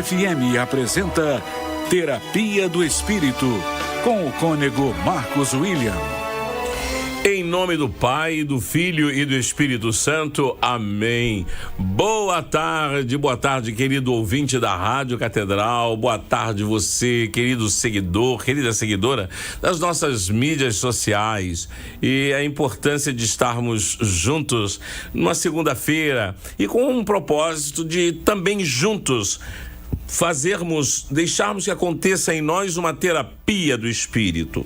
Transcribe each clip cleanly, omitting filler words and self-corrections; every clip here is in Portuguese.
FM apresenta Terapia do Espírito, com o cônego Marcos William. Em nome do Pai, do Filho e do Espírito Santo. Amém. Boa tarde, querido ouvinte da Rádio Catedral. Boa tarde você, querido seguidor, querida seguidora das nossas mídias sociais. E a importância de estarmos juntos numa segunda-feira e com um propósito de também juntos deixarmos que aconteça em nós uma terapia do Espírito.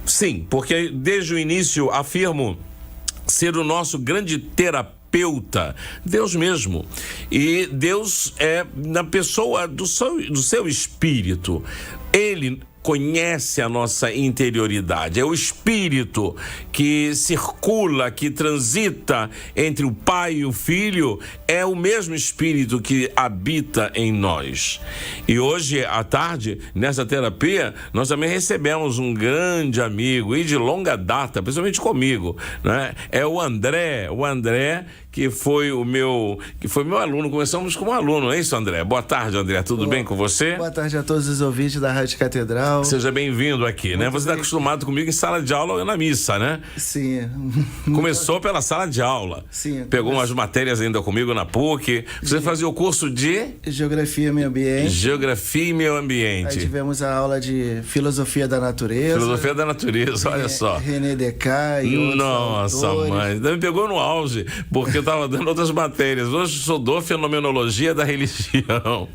Sim, porque desde o início afirmo ser o nosso grande terapeuta, Deus mesmo. E Deus é na pessoa do seu Espírito. Ele conhece a nossa interioridade. É o Espírito que circula, que transita entre o Pai e o Filho. É o mesmo Espírito que habita em nós. E hoje à tarde, nessa terapia, nós também recebemos um grande amigo e de longa data, principalmente comigo, né? É o André, que foi meu aluno. Começamos como aluno, não é isso, André? Boa tarde, André. Tudo bem com você? Boa tarde a todos os ouvintes da Rádio Catedral. Seja bem-vindo aqui, né? Você está acostumado comigo em sala de aula ou na missa, né? Sim. Começou pela sala de aula. Sim. Pegou umas matérias ainda comigo na PUC. Você fazia o curso de Geografia e Meio Ambiente. Geografia e Meio Ambiente. Aí tivemos a aula de Filosofia da Natureza. Filosofia da Natureza, olha só. René Descartes e outros Nossa, autores. mãe. Me pegou no auge, porque eu estava dando outras matérias. Hoje estudou Fenomenologia da Religião.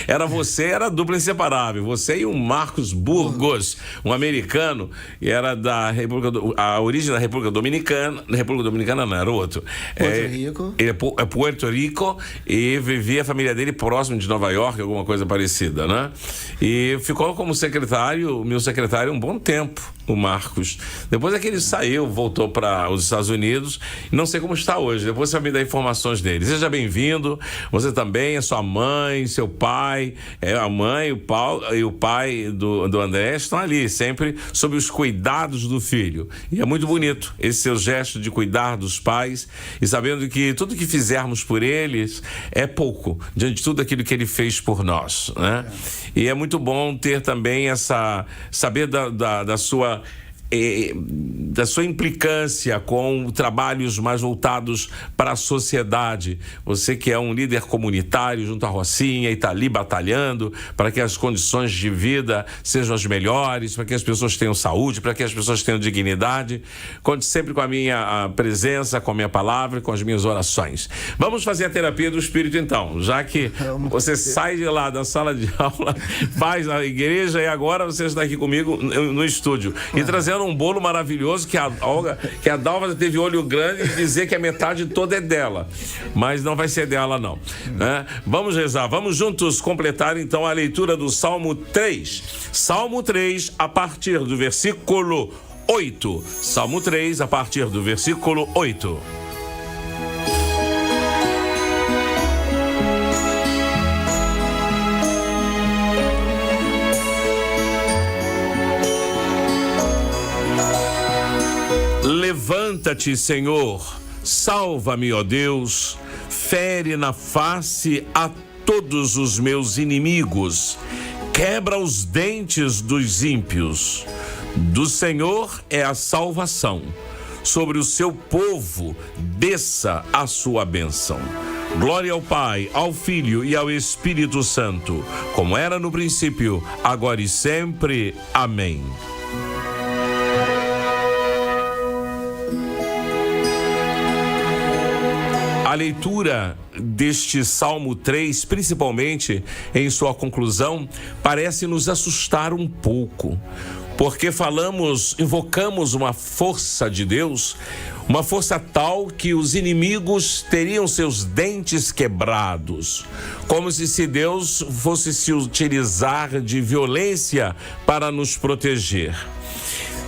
Era dupla inseparável. Você e o Marcos Burgos, um americano, e era da a origem da República Dominicana. Na República Dominicana não, era outro. Porto Rico. Ele é Puerto Rico e vivia a família dele próximo de Nova York, alguma coisa parecida, né? E ficou como meu secretário um bom tempo, o Marcos. Depois é que ele saiu, voltou para os Estados Unidos, e não sei como está hoje. Depois você vai me dar informações dele. Seja bem-vindo. Você também, a sua mãe, seu pai, a mãe, o Paulo e o pai do André estão ali, sempre sob os cuidados do filho. E é muito bonito esse seu gesto de cuidar dos pais e sabendo que tudo que fizermos por eles é pouco diante de tudo aquilo que ele fez por nós, né? E é muito bom ter também saber da sua implicância com trabalhos mais voltados para a sociedade. Você que é um líder comunitário junto à Rocinha e está ali batalhando para que as condições de vida sejam as melhores, para que as pessoas tenham saúde, para que as pessoas tenham dignidade. Conte sempre com a minha presença, com a minha palavra e com as minhas orações. Vamos fazer a terapia do Espírito então, já que você sai de lá da sala de aula, faz na igreja e agora você está aqui comigo no estúdio e trazendo um bolo maravilhoso que a Dalva teve olho grande e dizer que a metade toda é dela, mas não vai ser dela não, né? Vamos rezar, vamos juntos completar então a leitura do Salmo 3. Salmo 3 a partir do versículo 8. Salmo 3 a partir do versículo 8. Levanta-te, Senhor, salva-me, ó Deus, fere na face a todos os meus inimigos, quebra os dentes dos ímpios. Do Senhor é a salvação, sobre o seu povo desça a sua bênção. Glória ao Pai, ao Filho e ao Espírito Santo, como era no princípio, agora e sempre. Amém. A leitura deste Salmo 3, principalmente em sua conclusão, parece nos assustar um pouco, porque invocamos uma força de Deus, uma força tal que os inimigos teriam seus dentes quebrados, como se Deus fosse se utilizar de violência para nos proteger.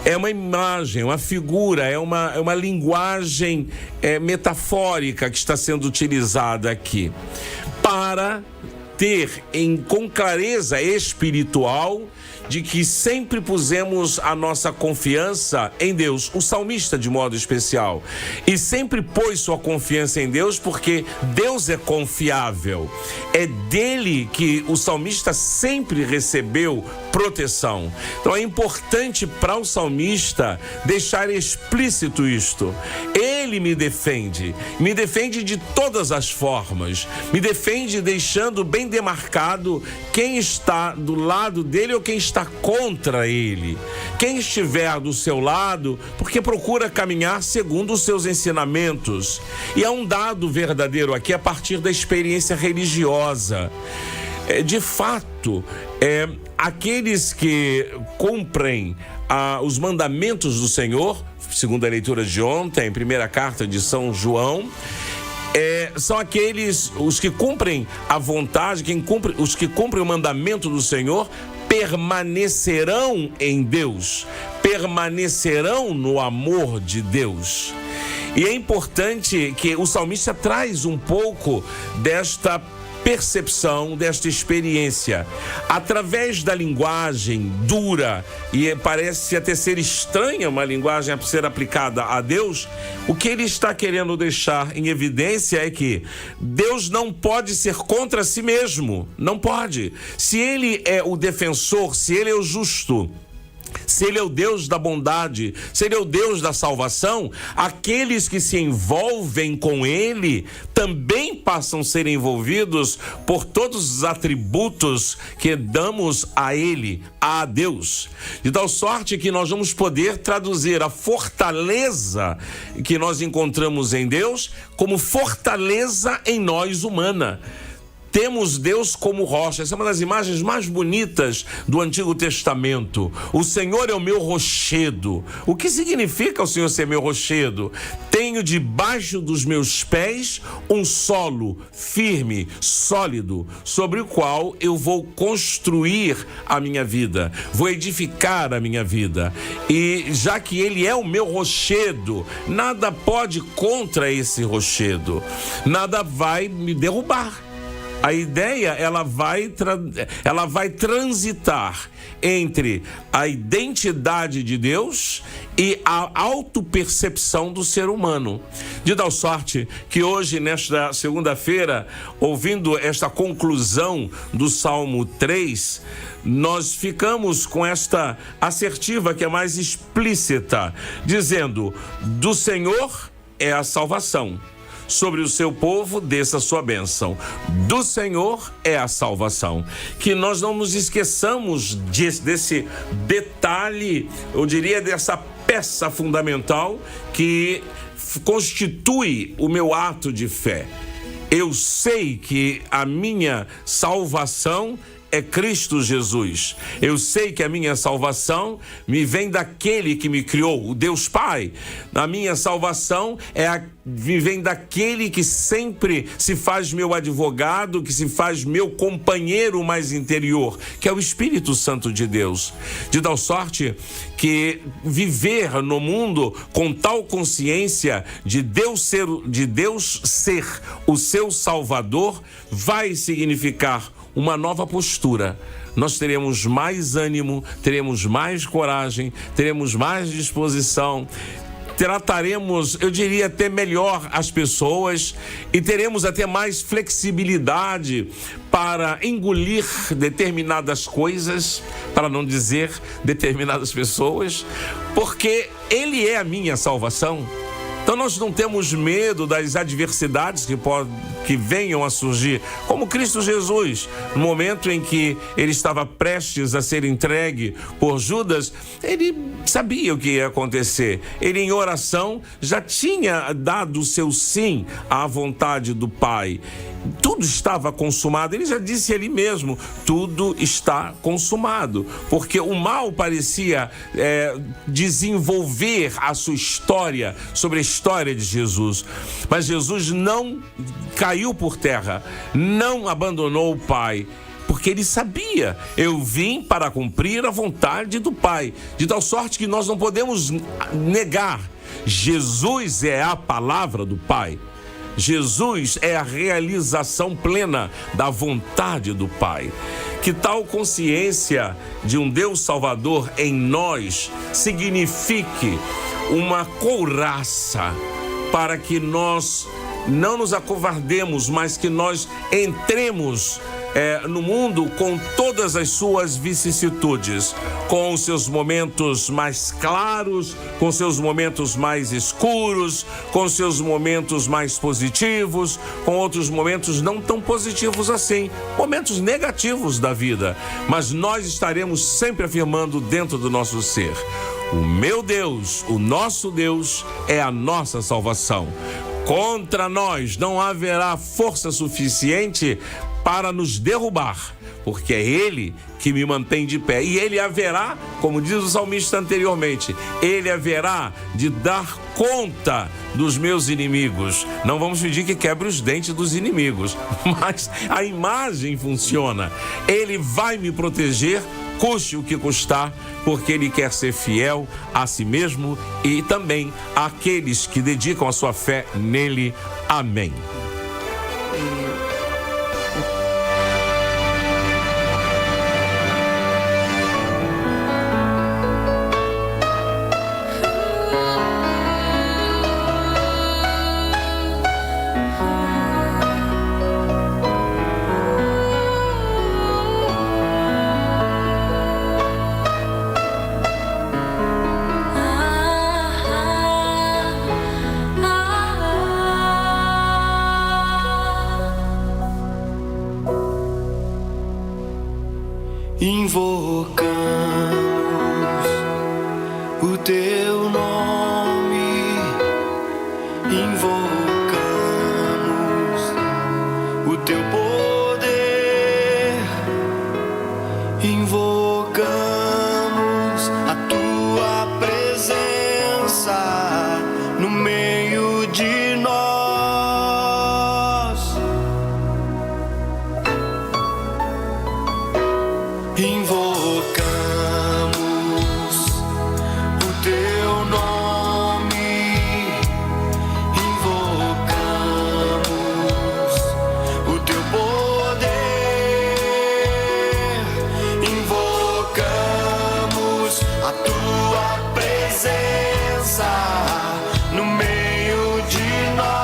É uma imagem, uma figura, é uma linguagem metafórica que está sendo utilizada aqui para ter com clareza espiritual de que sempre pusemos a nossa confiança em Deus, o salmista de modo especial, e sempre pôs sua confiança em Deus porque Deus é confiável. É dele que o salmista sempre recebeu proteção. Então é importante para o salmista deixar explícito isto. Ele me defende de todas as formas, me defende deixando bem demarcado quem está do lado dele ou quem está contra ele. Quem estiver do seu lado, porque procura caminhar segundo os seus ensinamentos. E há um dado verdadeiro aqui a partir da experiência religiosa. De fato, aqueles que cumprem os mandamentos do Senhor, segundo a leitura de ontem, primeira carta de São João, são aqueles, os que cumprem a vontade, os que cumprem o mandamento do Senhor, permanecerão em Deus, permanecerão no amor de Deus. E é importante que o salmista traz um pouco desta percepção, desta experiência, através da linguagem dura, e parece até ser estranha uma linguagem a ser aplicada a Deus. O que ele está querendo deixar em evidência é que Deus não pode ser contra si mesmo, não pode. Se ele é o defensor, se ele é o justo, se ele é o Deus da bondade, se ele é o Deus da salvação, aqueles que se envolvem com ele também passam a ser envolvidos por todos os atributos que damos a ele, a Deus. De tal sorte que nós vamos poder traduzir a fortaleza que nós encontramos em Deus como fortaleza em nós humana. Temos Deus como rocha. Essa é uma das imagens mais bonitas do Antigo Testamento. O Senhor é o meu rochedo. O que significa o Senhor ser meu rochedo? Tenho debaixo dos meus pés um solo firme, sólido, sobre o qual eu vou construir a minha vida, vou edificar a minha vida. E já que Ele é o meu rochedo, nada pode contra esse rochedo, nada vai me derrubar. A ideia, ela vai transitar entre a identidade de Deus e a autopercepção do ser humano. De tal sorte que hoje, nesta segunda-feira, ouvindo esta conclusão do Salmo 3, nós ficamos com esta assertiva que é mais explícita, dizendo: do Senhor é a salvação. Sobre o seu povo desça a sua bênção. Do Senhor é a salvação. Que nós não nos esqueçamos desse detalhe, eu diria, dessa peça fundamental que constitui o meu ato de fé. Eu sei que a minha salvação é Cristo Jesus. Eu sei que a minha salvação me vem daquele que me criou, o Deus Pai. A minha salvação me vem daquele que sempre se faz meu advogado, que se faz meu companheiro mais interior, que é o Espírito Santo de Deus. De tal sorte que viver no mundo com tal consciência de Deus ser o seu Salvador vai significar uma nova postura. Nós teremos mais ânimo, teremos mais coragem, teremos mais disposição, trataremos, eu diria, até melhor as pessoas e teremos até mais flexibilidade para engolir determinadas coisas, para não dizer determinadas pessoas, porque Ele é a minha salvação. Então nós não temos medo das adversidades que venham a surgir, como Cristo Jesus, no momento em que ele estava prestes a ser entregue por Judas, ele sabia o que ia acontecer. Ele, em oração, já tinha dado o seu sim à vontade do Pai. Tudo estava consumado. Ele já disse ali mesmo: tudo está consumado, porque o mal parecia desenvolver a sua história sobre a história de Jesus, mas Jesus não caiu por terra, não abandonou o Pai, porque ele sabia: eu vim para cumprir a vontade do Pai. De tal sorte que nós não podemos negar: Jesus é a palavra do Pai. Jesus é a realização plena da vontade do Pai. Que tal consciência de um Deus Salvador em nós signifique uma couraça para que nós não nos acovardemos, mas que nós entremos no mundo com todas as suas vicissitudes, com os seus momentos mais claros, com seus momentos mais escuros, com seus momentos mais positivos, com outros momentos não tão positivos assim, momentos negativos da vida, mas nós estaremos sempre afirmando dentro do nosso ser: o meu Deus, o nosso Deus é a nossa salvação. Contra nós não haverá força suficiente para nos derrubar, porque é Ele que me mantém de pé. E Ele haverá, como diz o salmista anteriormente, Ele haverá de dar conta dos meus inimigos. Não vamos pedir que quebre os dentes dos inimigos, mas a imagem funciona. Ele vai me proteger, custe o que custar, porque Ele quer ser fiel a si mesmo e também àqueles que dedicam a sua fé nele. Amém. Invocamos o teu nome, invocamos o teu poder, invocamos a tua presença no meio de nós. Invocamos o teu nome, invocamos o teu poder, invocamos a tua presença no meio de nós.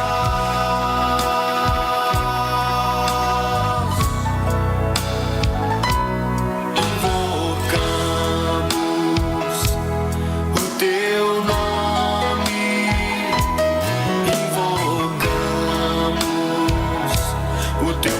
Teu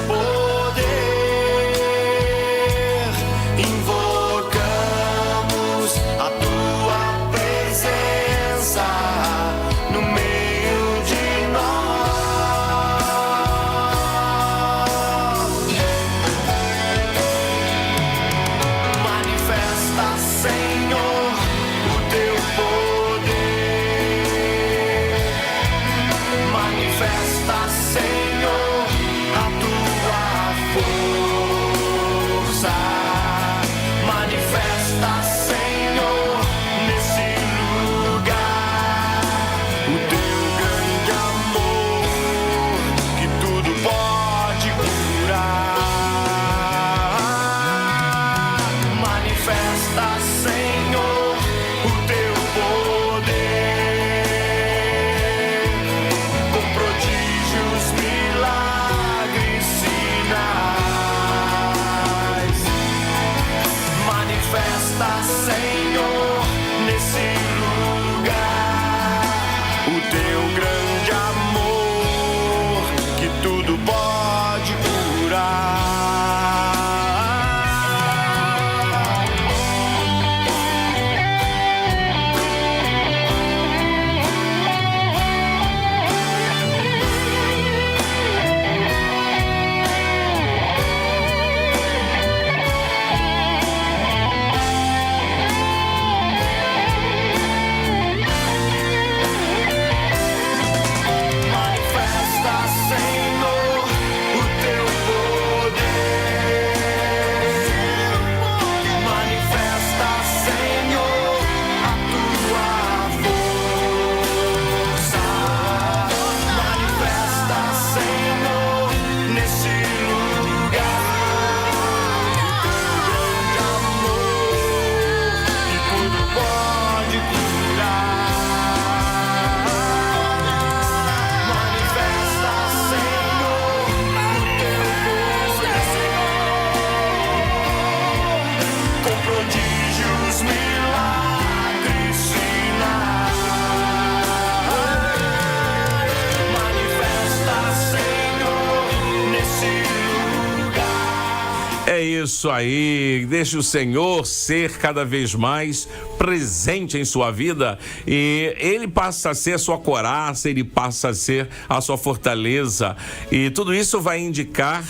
Isso aí, deixe o Senhor ser cada vez mais presente em sua vida e ele passa a ser a sua coraça, ele passa a ser a sua fortaleza e tudo isso vai indicar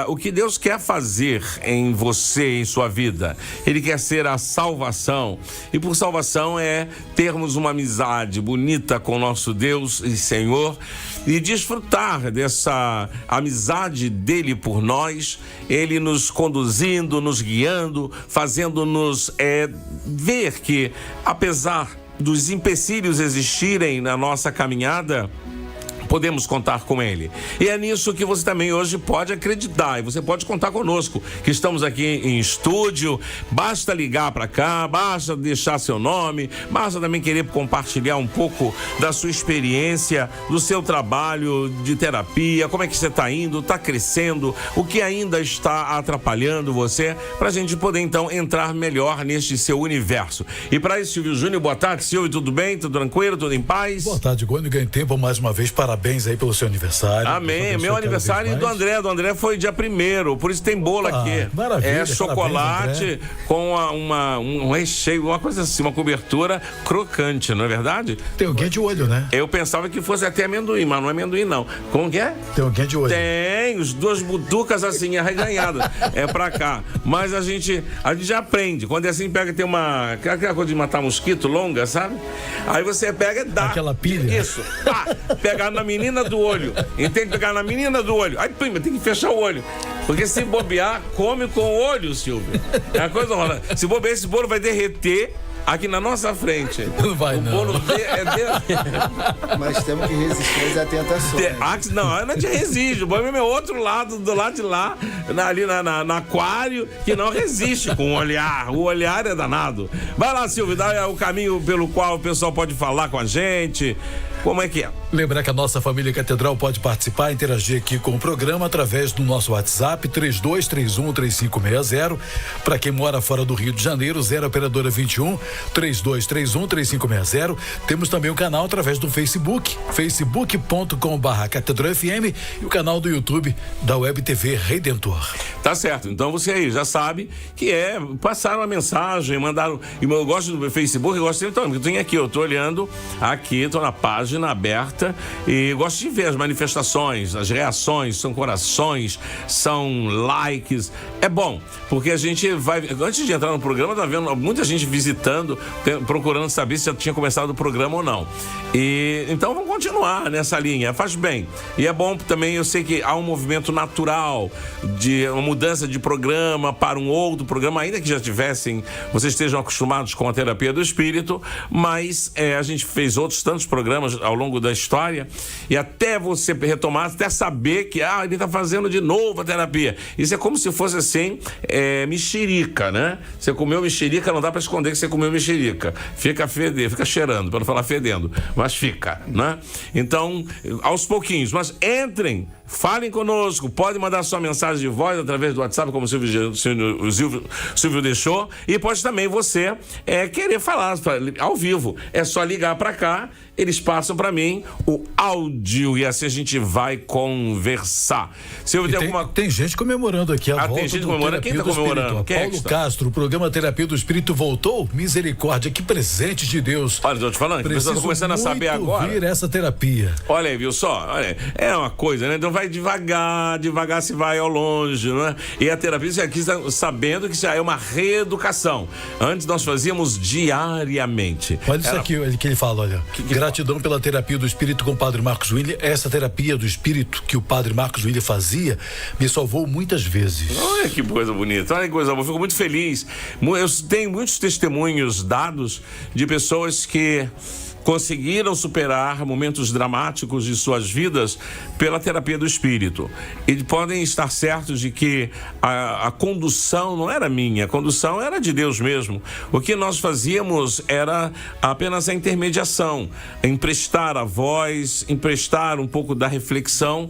o que Deus quer fazer em você, em sua vida. Ele quer ser a salvação e por salvação é termos uma amizade bonita com nosso Deus e Senhor e desfrutar dessa amizade dele por nós, ele nos conduzindo, nos guiando, fazendo-nos ver que apesar dos empecilhos existirem na nossa caminhada, podemos contar com ele. E é nisso que você também hoje pode acreditar e você pode contar conosco, que estamos aqui em estúdio. Basta ligar para cá, basta deixar seu nome, basta também querer compartilhar um pouco da sua experiência, do seu trabalho de terapia, como é que você está indo, está crescendo, o que ainda está atrapalhando você, para a gente poder então entrar melhor neste seu universo. E para isso, Silvio Júnior, boa tarde. Silvio, tudo bem? Tudo tranquilo? Tudo em paz? Boa tarde, Gônigo. Ganho tempo mais uma vez. Parabéns aí pelo seu aniversário. Amém. Meu aniversário e do André. Do André foi dia 1º, por isso tem bolo aqui. Maravilha. É chocolate com um recheio, uma coisa assim, uma cobertura crocante, não é verdade? Tem alguém de olho, né? Eu pensava que fosse até amendoim, mas não é amendoim, não. Como que é? Tem alguém de olho. Tem, os duas butucas assim, arreganhadas. É pra cá. Mas a gente já aprende. Quando é assim, pega, tem aquela coisa de matar mosquito longa, sabe? Aí você pega e dá. Aquela pilha. Isso. Pegar na menina do olho. Entende? Pegar na menina do olho. Aí, pima, tem que fechar o olho. Porque se bobear, come com o olho, Silvio. É uma coisa rola. Se bobear, esse bolo vai derreter aqui na nossa frente. Não vai, não. O bolo Mas temos que resistir às tentações. Não é de resiste. O bolo é outro lado, do lado de lá, ali no aquário, que não resiste com o olhar. O olhar é danado. Vai lá, Silvio, dá o caminho pelo qual o pessoal pode falar com a gente. Como é que é? Lembrar que a nossa família Catedral pode participar, interagir aqui com o programa através do nosso WhatsApp 3231-3560. Para quem mora fora do Rio de Janeiro, 0 operadora 21 3231-3560. Temos também o canal através do Facebook, facebook.com/CatedralFM e o canal do YouTube da Web TV Redentor. Tá certo, então você aí já sabe que passar uma mensagem, mandar. E eu gosto do Facebook, eu gosto então, porque eu tenho aqui, eu tô olhando aqui, tô na página aberta e gosto de ver as manifestações, as reações, são corações, são likes. É bom, porque a gente vai, antes de entrar no programa, tá vendo muita gente visitando, procurando saber se já tinha começado o programa ou não. E então vamos continuar nessa linha, faz bem. E é bom também, eu sei que há um movimento natural de uma mudança de programa para um outro programa, ainda que já vocês estejam acostumados com a terapia do espírito, mas a gente fez outros tantos programas ao longo da história e até você retomar, até saber que ele está fazendo de novo a terapia. Isso é como se fosse assim, mexerica, né? Você comeu mexerica, não dá para esconder que você comeu mexerica. Fica cheirando, para não falar fedendo, mas fica, né? Então, aos pouquinhos, mas entrem, falem conosco, pode mandar sua mensagem de voz através do WhatsApp, como o Silvio deixou, e pode também você querer falar ao vivo. É só ligar para cá, eles passam para mim o áudio e assim a gente vai conversar. Silvio, tem gente comemorando aqui a volta tem gente do comemorando. Quem tá comemorando? Paulo Castro, o programa Terapia do Espírito voltou? Misericórdia, que presente de Deus. Olha, estou te falando, que pessoas estão começando a saber agora. Ouvir essa terapia. Olha aí, viu só? Olha, é uma coisa, né? Então vai devagar se vai ao longe, né? E a terapia, você aqui está sabendo que já é uma reeducação. Antes nós fazíamos diariamente. Olha isso aqui que ele fala, olha. Gratidão pela terapia do espírito com o Padre Marcos William. Essa terapia do espírito que o Padre Marcos William fazia me salvou muitas vezes. Olha que coisa bonita, olha que coisa boa. Fico muito feliz. Eu tenho muitos testemunhos dados de pessoas que conseguiram superar momentos dramáticos de suas vidas pela terapia do espírito. E podem estar certos de que a condução não era minha, a condução era de Deus mesmo. O que nós fazíamos era apenas a intermediação, emprestar a voz, emprestar um pouco da reflexão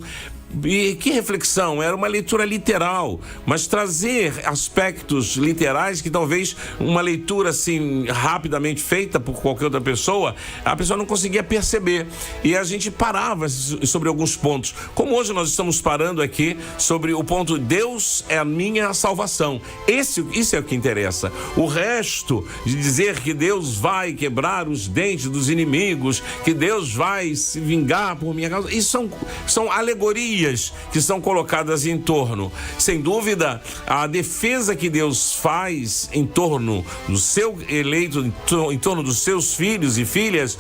E que reflexão? Era uma leitura literal, mas trazer aspectos literais que talvez uma leitura assim rapidamente feita por qualquer outra pessoa, a pessoa não conseguia perceber. E a gente parava sobre alguns pontos. Como hoje nós estamos parando aqui sobre o ponto Deus é a minha salvação. Isso é o que interessa. O resto de dizer que Deus vai quebrar os dentes dos inimigos, que Deus vai se vingar por minha causa, isso são alegorias que são colocadas em torno. Sem dúvida, a defesa que Deus faz em torno do seu eleito, em torno dos seus filhos e filhas,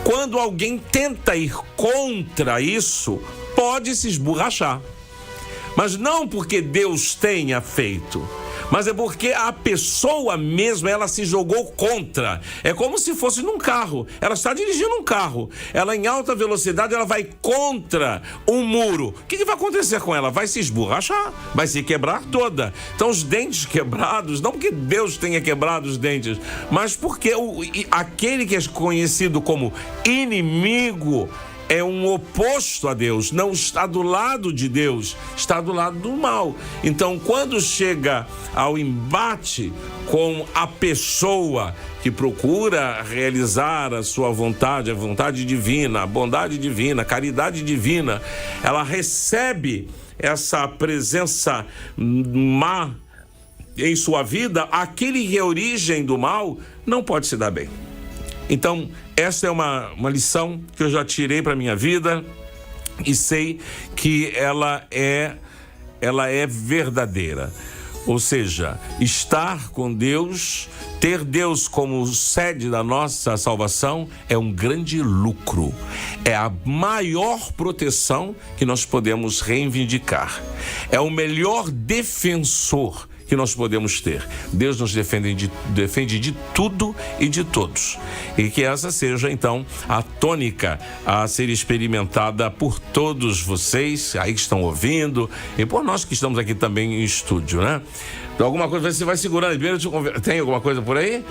quando alguém tenta ir contra isso, pode se esborrachar. Mas não porque Deus tenha feito, mas é porque a pessoa mesma, ela se jogou contra. É como se fosse num carro. Ela está dirigindo um carro. Ela em alta velocidade, ela vai contra um muro. O que vai acontecer com ela? Vai se esborrachar, vai se quebrar toda. Então os dentes quebrados, não porque Deus tenha quebrado os dentes, mas porque aquele que é conhecido como inimigo é um oposto a Deus, não está do lado de Deus, está do lado do mal. Então, quando chega ao embate com a pessoa que procura realizar a sua vontade, a vontade divina, a bondade divina, a caridade divina, ela recebe essa presença má em sua vida, aquele que é origem do mal não pode se dar bem. Então, essa é uma lição que eu já tirei para minha vida e sei que ela é verdadeira. Ou seja, estar com Deus, ter Deus como sede da nossa salvação é um grande lucro. É a maior proteção que nós podemos reivindicar. É o melhor defensor que nós podemos ter. Deus nos defende de tudo e de todos. E que essa seja, então, a tônica a ser experimentada por todos vocês aí que estão ouvindo e por nós que estamos aqui também em estúdio, né? Então, alguma coisa você vai segurando. Tem alguma coisa por aí?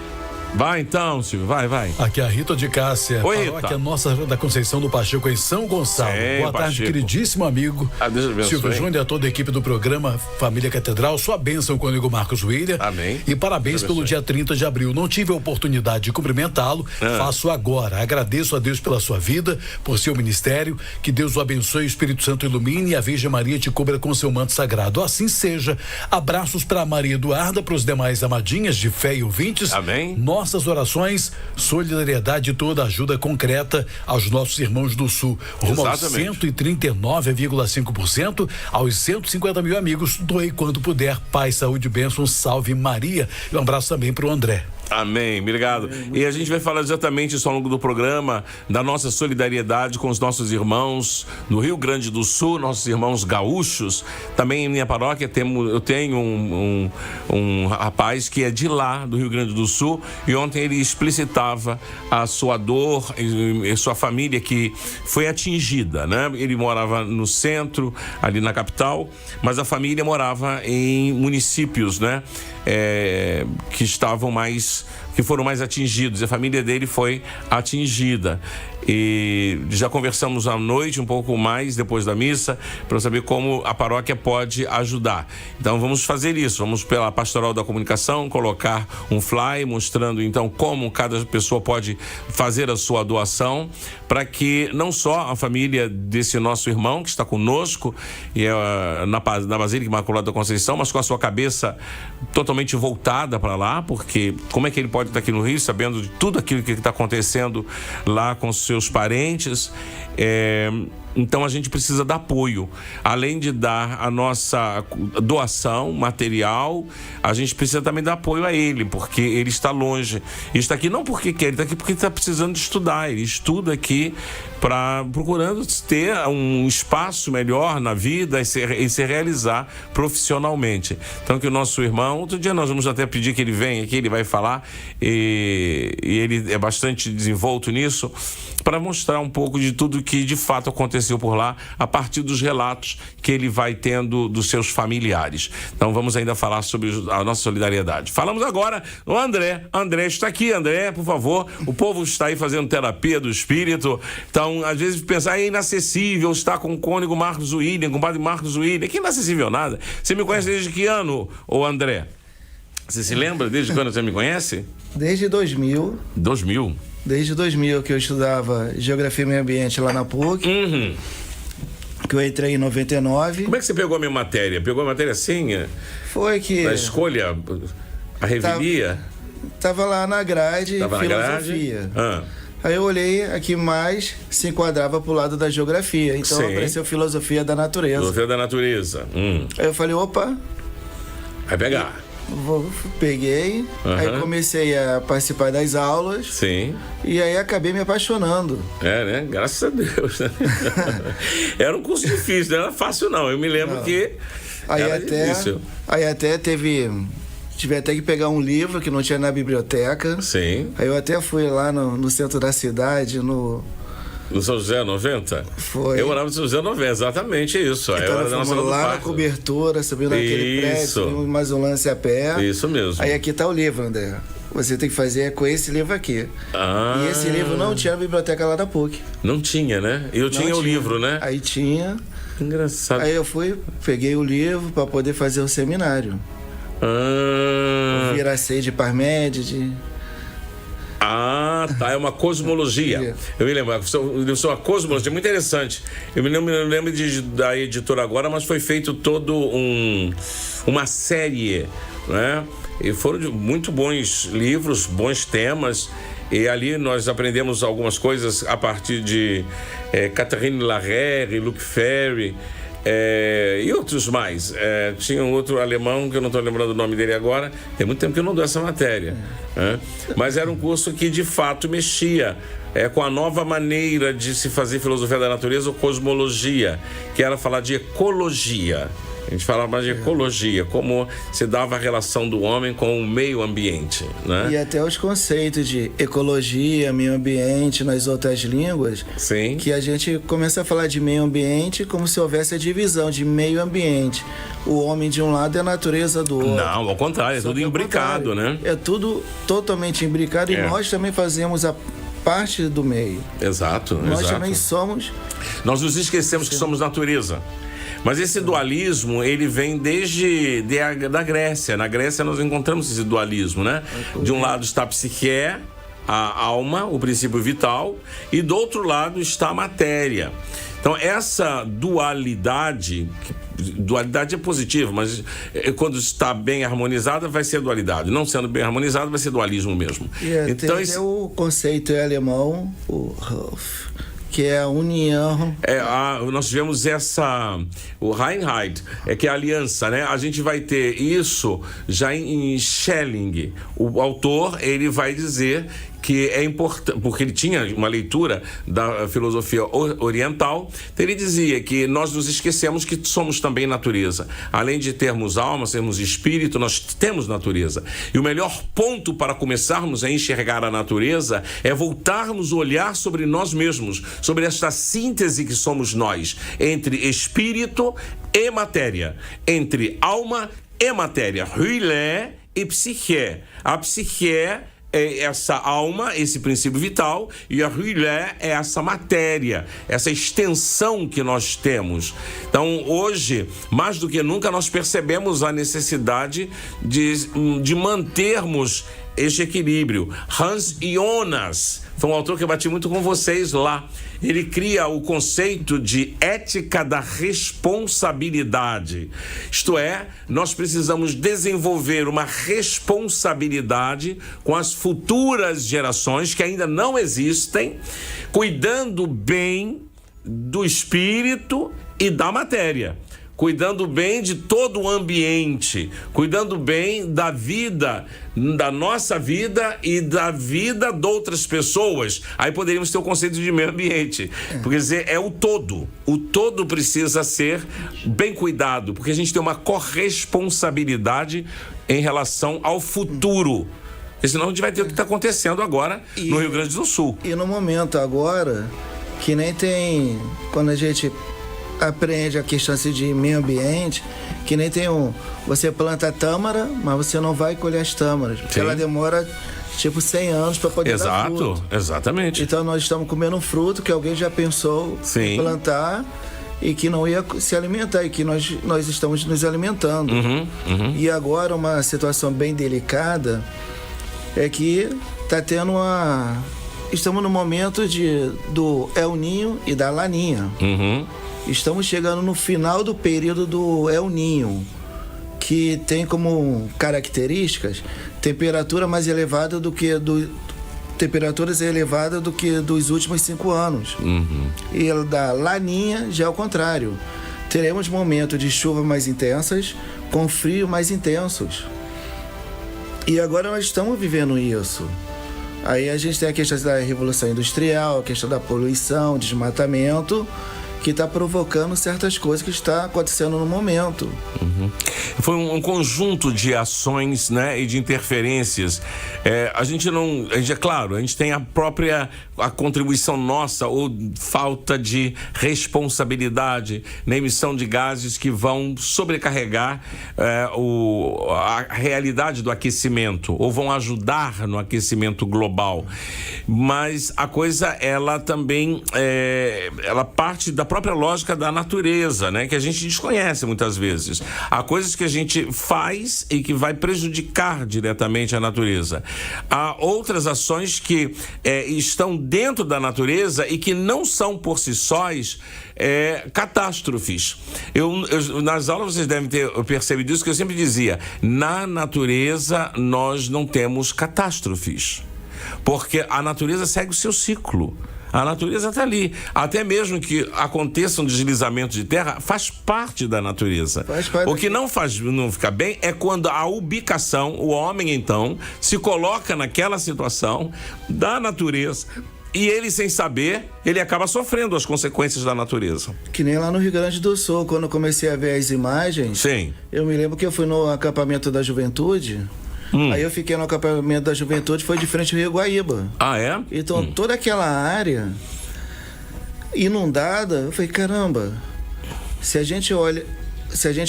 Vai então, Silvio, vai. Aqui é a Rita de Cássia. Oi, Rita. Aqui é a nossa da Conceição do Pacheco em São Gonçalo. Boa tarde, Pacheco. Queridíssimo amigo Silvio Júnior e a toda a equipe do programa Família Catedral. Sua bênção, cônego Marcos William. Amém. E parabéns pelo dia 30 de abril. Não tive a oportunidade de cumprimentá-lo, faço agora. Agradeço a Deus pela sua vida, por seu ministério. Que Deus o abençoe, o Espírito Santo ilumine e a Virgem Maria te cubra com seu manto sagrado. Assim seja. Abraços para Maria Eduarda, para os demais amadinhas de fé e ouvintes. Amém. Nossas orações, solidariedade e toda ajuda concreta aos nossos irmãos do Sul. Rumo aos 139,5%, aos 150 mil amigos. Doe quando puder. Paz, saúde, bênção, salve Maria. E um abraço também para o André. Amém, obrigado. E a gente vai falar exatamente isso ao longo do programa, da nossa solidariedade com os nossos irmãos no Rio Grande do Sul, nossos irmãos gaúchos. Também em minha paróquia eu tenho um rapaz que é de lá, do Rio Grande do Sul, e ontem ele explicitava a sua dor e sua família que foi atingida, né? Ele morava no centro, ali na capital, mas a família morava em municípios, né? Que foram mais atingidos. A família dele foi atingida. E já conversamos à noite um pouco mais depois da missa para saber como a paróquia pode ajudar. Então vamos fazer isso, vamos pela Pastoral da Comunicação colocar um flyer mostrando então como cada pessoa pode fazer a sua doação, para que não só a família desse nosso irmão que está conosco e na Basílica Imaculada da Conceição, mas com a sua cabeça totalmente voltada para lá, porque como é que ele pode estar aqui no Rio sabendo de tudo aquilo que está acontecendo lá com seus parentes? Então a gente precisa dar apoio. Além de dar a nossa doação material, a gente precisa também dar apoio a ele, porque ele está longe. Ele está aqui não porque quer, ele está aqui porque está precisando de estudar. Ele estuda aqui procurando ter um espaço melhor na vida e se realizar profissionalmente. Então que o nosso irmão, outro dia nós vamos até pedir que ele venha aqui, ele vai falar, e ele é bastante desenvolto nisso, para mostrar um pouco de tudo que de fato aconteceu aconteceu por lá, a partir dos relatos que ele vai tendo dos seus familiares. Então vamos ainda falar sobre a nossa solidariedade. Falamos agora o André. André está aqui, André, por favor. O povo está aí fazendo terapia do espírito. Então, às vezes, pensar é inacessível estar com o cônego Marcos William, com o padre Marcos William. Que inacessível nada. Você me conhece desde que ano, ô André? Você se lembra desde quando você me conhece? Desde 2000. 2000? Desde 2000 que eu estudava Geografia e Meio Ambiente lá na PUC. Que eu entrei em 99. Como é que você pegou a minha matéria? Pegou a matéria assim? Foi que... A escolha, a revelia? Tava lá na grade, filosofia. Aí eu olhei a que mais se enquadrava pro lado da geografia. Então apareceu filosofia da natureza. Filosofia da natureza. Aí eu falei, opa... Vai pegar. Peguei, aí comecei a participar das aulas. Sim. E aí acabei me apaixonando. É, né? Graças a Deus. Né? Era um curso difícil, não era fácil não. Eu me lembro que era difícil. Aí até tive até que pegar um livro que não tinha na biblioteca. Sim. Aí eu até fui lá no centro da cidade, no São José 90? Foi. Eu morava no São José 90, exatamente isso. Então nós fomos lá na cobertura, subindo naquele prédio, mais um lance a pé. Isso mesmo. Aí aqui tá o livro, André. Você tem que fazer com esse livro aqui. E esse livro não tinha na biblioteca lá da PUC. Não tinha, né? Eu tinha o livro, né? Aí tinha. Engraçado. Aí eu peguei o livro para poder fazer o seminário. Viracei de Parmédide. Tá, é uma cosmologia. Eu me lembro, é uma cosmologia muito interessante. Eu me lembro da editora agora, mas foi feito todo uma série, né? E foram muito bons livros, bons temas. E ali nós aprendemos algumas coisas a partir de Catherine Larrère, Luc Ferry, e outros mais. Tinha um outro alemão que eu não estou lembrando o nome dele agora. Tem muito tempo que eu não dou essa matéria, né? Mas era um curso que de fato mexia com a nova maneira de se fazer filosofia da natureza ou cosmologia, que era falar de ecologia. A gente falava mais de ecologia, como se dava a relação do homem com o meio ambiente, né? E até os conceitos de ecologia, meio ambiente nas outras línguas. Sim. Que a gente começa a falar de meio ambiente como se houvesse a divisão de meio ambiente. O homem de um lado e a natureza do outro. Não, ao contrário, é tudo imbricado, né? É tudo totalmente imbricado e nós também fazemos a parte do meio. Exato, Nós também somos... Nós nos esquecemos que somos natureza. Mas esse dualismo, ele vem desde da Grécia. Na Grécia nós encontramos esse dualismo, né? De um lado está a psique, a alma, o princípio vital, e do outro lado está a matéria. Então essa dualidade é positiva, mas quando está bem harmonizada vai ser dualidade. Não sendo bem harmonizada vai ser dualismo mesmo. Então o conceito é alemão, que é a união. Nós tivemos o Einheit, que é a aliança, né? A gente vai ter isso já em Schelling. O autor, ele vai dizer que é importante, porque ele tinha uma leitura da filosofia oriental, então ele dizia que nós nos esquecemos que somos também natureza. Além de termos alma, sermos espírito, nós temos natureza. E o melhor ponto para começarmos a enxergar a natureza é voltarmos o olhar sobre nós mesmos, sobre esta síntese que somos nós, entre espírito e matéria, entre alma e matéria, Hülle e psique. A psique é essa alma, esse princípio vital, e a Hülle é essa matéria, essa extensão que nós temos. Então, hoje, mais do que nunca, nós percebemos a necessidade de mantermos este equilíbrio. Hans Jonas foi um autor que eu bati muito com vocês lá. Ele cria o conceito de ética da responsabilidade. Isto é, nós precisamos desenvolver uma responsabilidade com as futuras gerações que ainda não existem, cuidando bem do espírito e da matéria. Cuidando bem de todo o ambiente, cuidando bem da vida, da nossa vida e da vida de outras pessoas. Aí poderíamos ter o conceito de meio ambiente, porque dizer, é o todo. O todo precisa ser bem cuidado, porque a gente tem uma corresponsabilidade em relação ao futuro. Porque senão a gente vai ter o que está acontecendo agora no Rio Grande do Sul. E no momento agora Que nem tem, quando a gente aprende a questão assim, de meio ambiente, que nem tem você planta tâmara, mas você não vai colher as tâmaras, porque ela demora tipo 100 anos para poder dar fruto. Exatamente. Então nós estamos comendo um fruto que alguém já pensou em plantar e que não ia se alimentar, e que nós estamos nos alimentando. E agora uma situação bem delicada é que está tendo estamos no momento do El Niño e da Laninha. Estamos chegando no final do período do El Niño, que tem como características temperaturas elevadas do que dos últimos 5 anos. E da Laninha já é o contrário. Teremos momentos de chuva mais intensas, com frio mais intensos. E agora nós estamos vivendo isso. Aí a gente tem a questão da Revolução Industrial, a questão da poluição, desmatamento, que está provocando certas coisas que está acontecendo no momento. Foi um conjunto de ações, né, e de interferências. A gente é claro, a gente tem a contribuição nossa ou falta de responsabilidade na emissão de gases que vão sobrecarregar a realidade do aquecimento ou vão ajudar no aquecimento global. Mas a coisa, ela também ela parte da própria lógica da natureza, né, que a gente desconhece muitas vezes. Há coisas que a gente faz e que vai prejudicar diretamente a natureza. Há outras ações que estão dentro da natureza e que não são por si sós catástrofes. Nas aulas vocês devem ter percebido isso, que eu sempre dizia: na natureza nós não temos catástrofes, porque a natureza segue o seu ciclo. A natureza está ali. Até mesmo que aconteça um deslizamento de terra, faz parte da natureza. O que não fica bem é quando a ubicação, o homem então, se coloca naquela situação da natureza e ele, sem saber, ele acaba sofrendo as consequências da natureza. Que nem lá no Rio Grande do Sul, quando eu comecei a ver as imagens. Sim. Eu me lembro que eu fui no acampamento da juventude. Aí eu fiquei no acampamento da juventude, foi de frente ao Rio Guaíba. Ah, é? Então toda aquela área inundada, eu falei, caramba, se a gente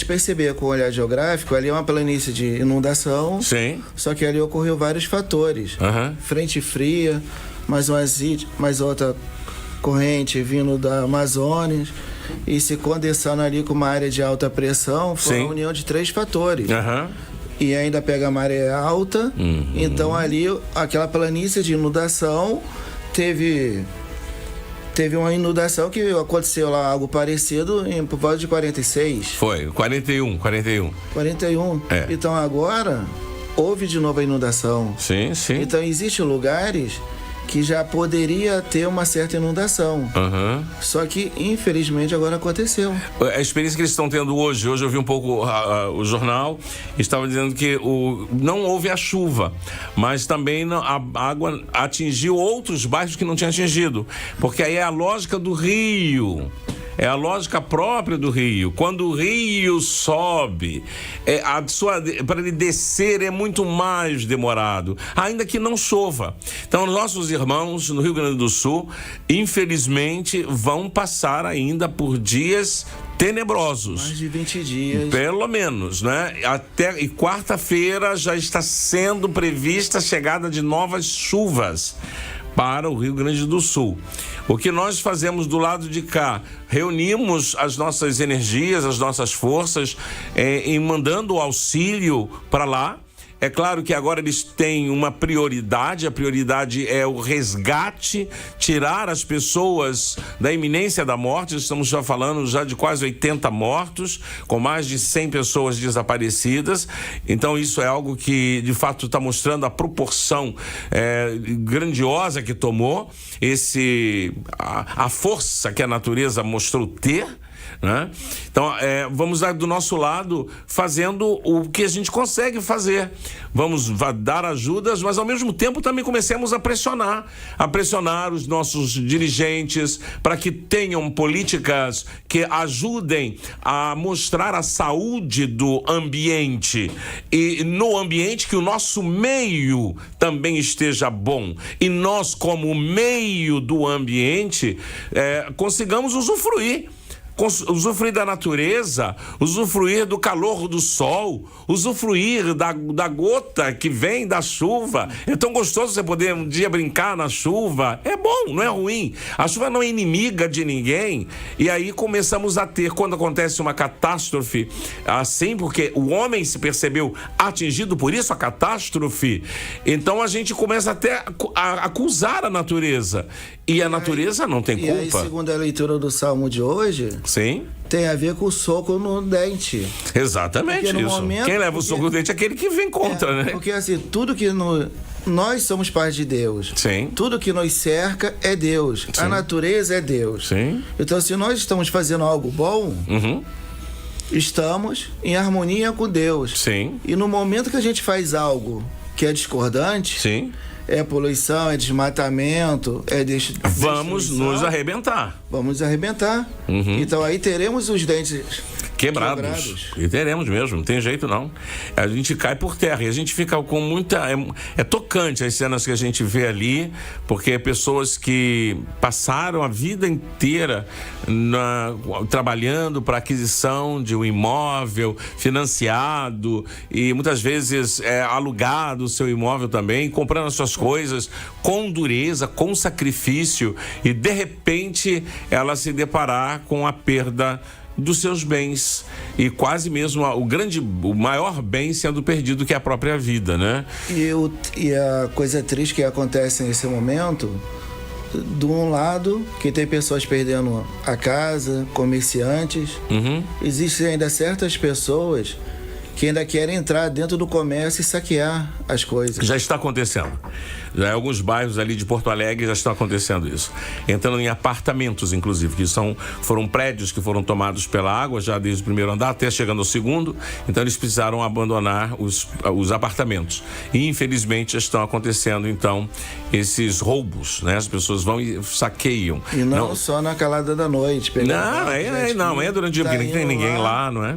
perceber com o olhar geográfico, ali é uma planície de inundação. Sim. Só que ali ocorreu vários fatores. Frente fria, mais outra corrente vindo da Amazônia e se condensando ali com uma área de alta pressão, foi uma união de 3 fatores. E ainda pega a maré alta, então ali aquela planície de inundação teve uma inundação que aconteceu lá algo parecido por volta de 46. Foi, 41. Então agora houve de novo a inundação. Sim. Então existem lugares que já poderia ter uma certa inundação. Só que, infelizmente, agora aconteceu. A experiência que eles estão tendo hoje eu vi um pouco o jornal, estava dizendo que não houve a chuva, mas também a água atingiu outros bairros que não tinha atingido, porque aí é a lógica do rio. É a lógica própria do rio. Quando o rio sobe, para ele descer é muito mais demorado, ainda que não chova. Então, nossos irmãos no Rio Grande do Sul, infelizmente, vão passar ainda por dias tenebrosos. Mais de 20 dias. Pelo menos, né? E quarta-feira já está sendo prevista a chegada de novas chuvas para o Rio Grande do Sul. O que nós fazemos do lado de cá? Reunimos as nossas energias, as nossas forças, em mandando o auxílio para lá. É claro que agora eles têm uma prioridade, a prioridade é o resgate, tirar as pessoas da iminência da morte. Estamos já falando de quase 80 mortos, com mais de 100 pessoas desaparecidas. Então isso é algo que de fato está mostrando a proporção grandiosa que tomou, a força que a natureza mostrou ter. né? Então, vamos do nosso lado fazendo o que a gente consegue fazer. Vamos dar ajudas, mas ao mesmo tempo também comecemos a pressionar os nossos dirigentes para que tenham políticas que ajudem a mostrar a saúde do ambiente, e no ambiente que o nosso meio também esteja bom, e nós, como meio do ambiente, consigamos usufruir da natureza, usufruir do calor do sol, usufruir da gota que vem da chuva. É tão gostoso você poder um dia brincar na chuva. É bom, não é ruim. A chuva não é inimiga de ninguém. E aí começamos a ter, quando acontece uma catástrofe assim, porque o homem se percebeu atingido por isso, a catástrofe, então a gente começa até a acusar a natureza. E a natureza não tem culpa. E aí, segundo a leitura do Salmo de hoje, sim, tem a ver com o soco no dente. Exatamente isso. Quem leva o soco no dente é aquele que vem contra, né? Porque assim, tudo que nós somos parte de Deus. Sim. Tudo que nos cerca é Deus. Sim. A natureza é Deus. Sim. Então, se nós estamos fazendo algo bom, estamos em harmonia com Deus. Sim. E no momento que a gente faz algo que é discordante, sim, é poluição, é desmatamento, é vamos nos arrebentar. Vamos arrebentar. Então aí teremos os dentes quebrados. E teremos mesmo, não tem jeito não. A gente cai por terra e a gente fica com muita... É tocante as cenas que a gente vê ali, porque pessoas que passaram a vida inteira trabalhando para aquisição de um imóvel financiado e muitas vezes alugado o seu imóvel também, comprando as suas coisas com dureza, com sacrifício, e de repente ela se deparar com a perda dos seus bens, e quase mesmo o maior bem sendo perdido, que é a própria vida, né? E a coisa triste que acontece nesse momento, de um lado, que tem pessoas perdendo a casa, comerciantes, existem ainda certas pessoas que ainda querem entrar dentro do comércio e saquear as coisas. Já está acontecendo. Já em alguns bairros ali de Porto Alegre já está acontecendo isso. Entrando em apartamentos, inclusive, que foram prédios que foram tomados pela água, já desde o primeiro andar até chegando ao segundo. Então eles precisaram abandonar os apartamentos. E infelizmente já estão acontecendo, então, esses roubos, né? As pessoas vão e saqueiam. E não só na calada da noite. Não é durante o dia, porque não tem ninguém lá, não é?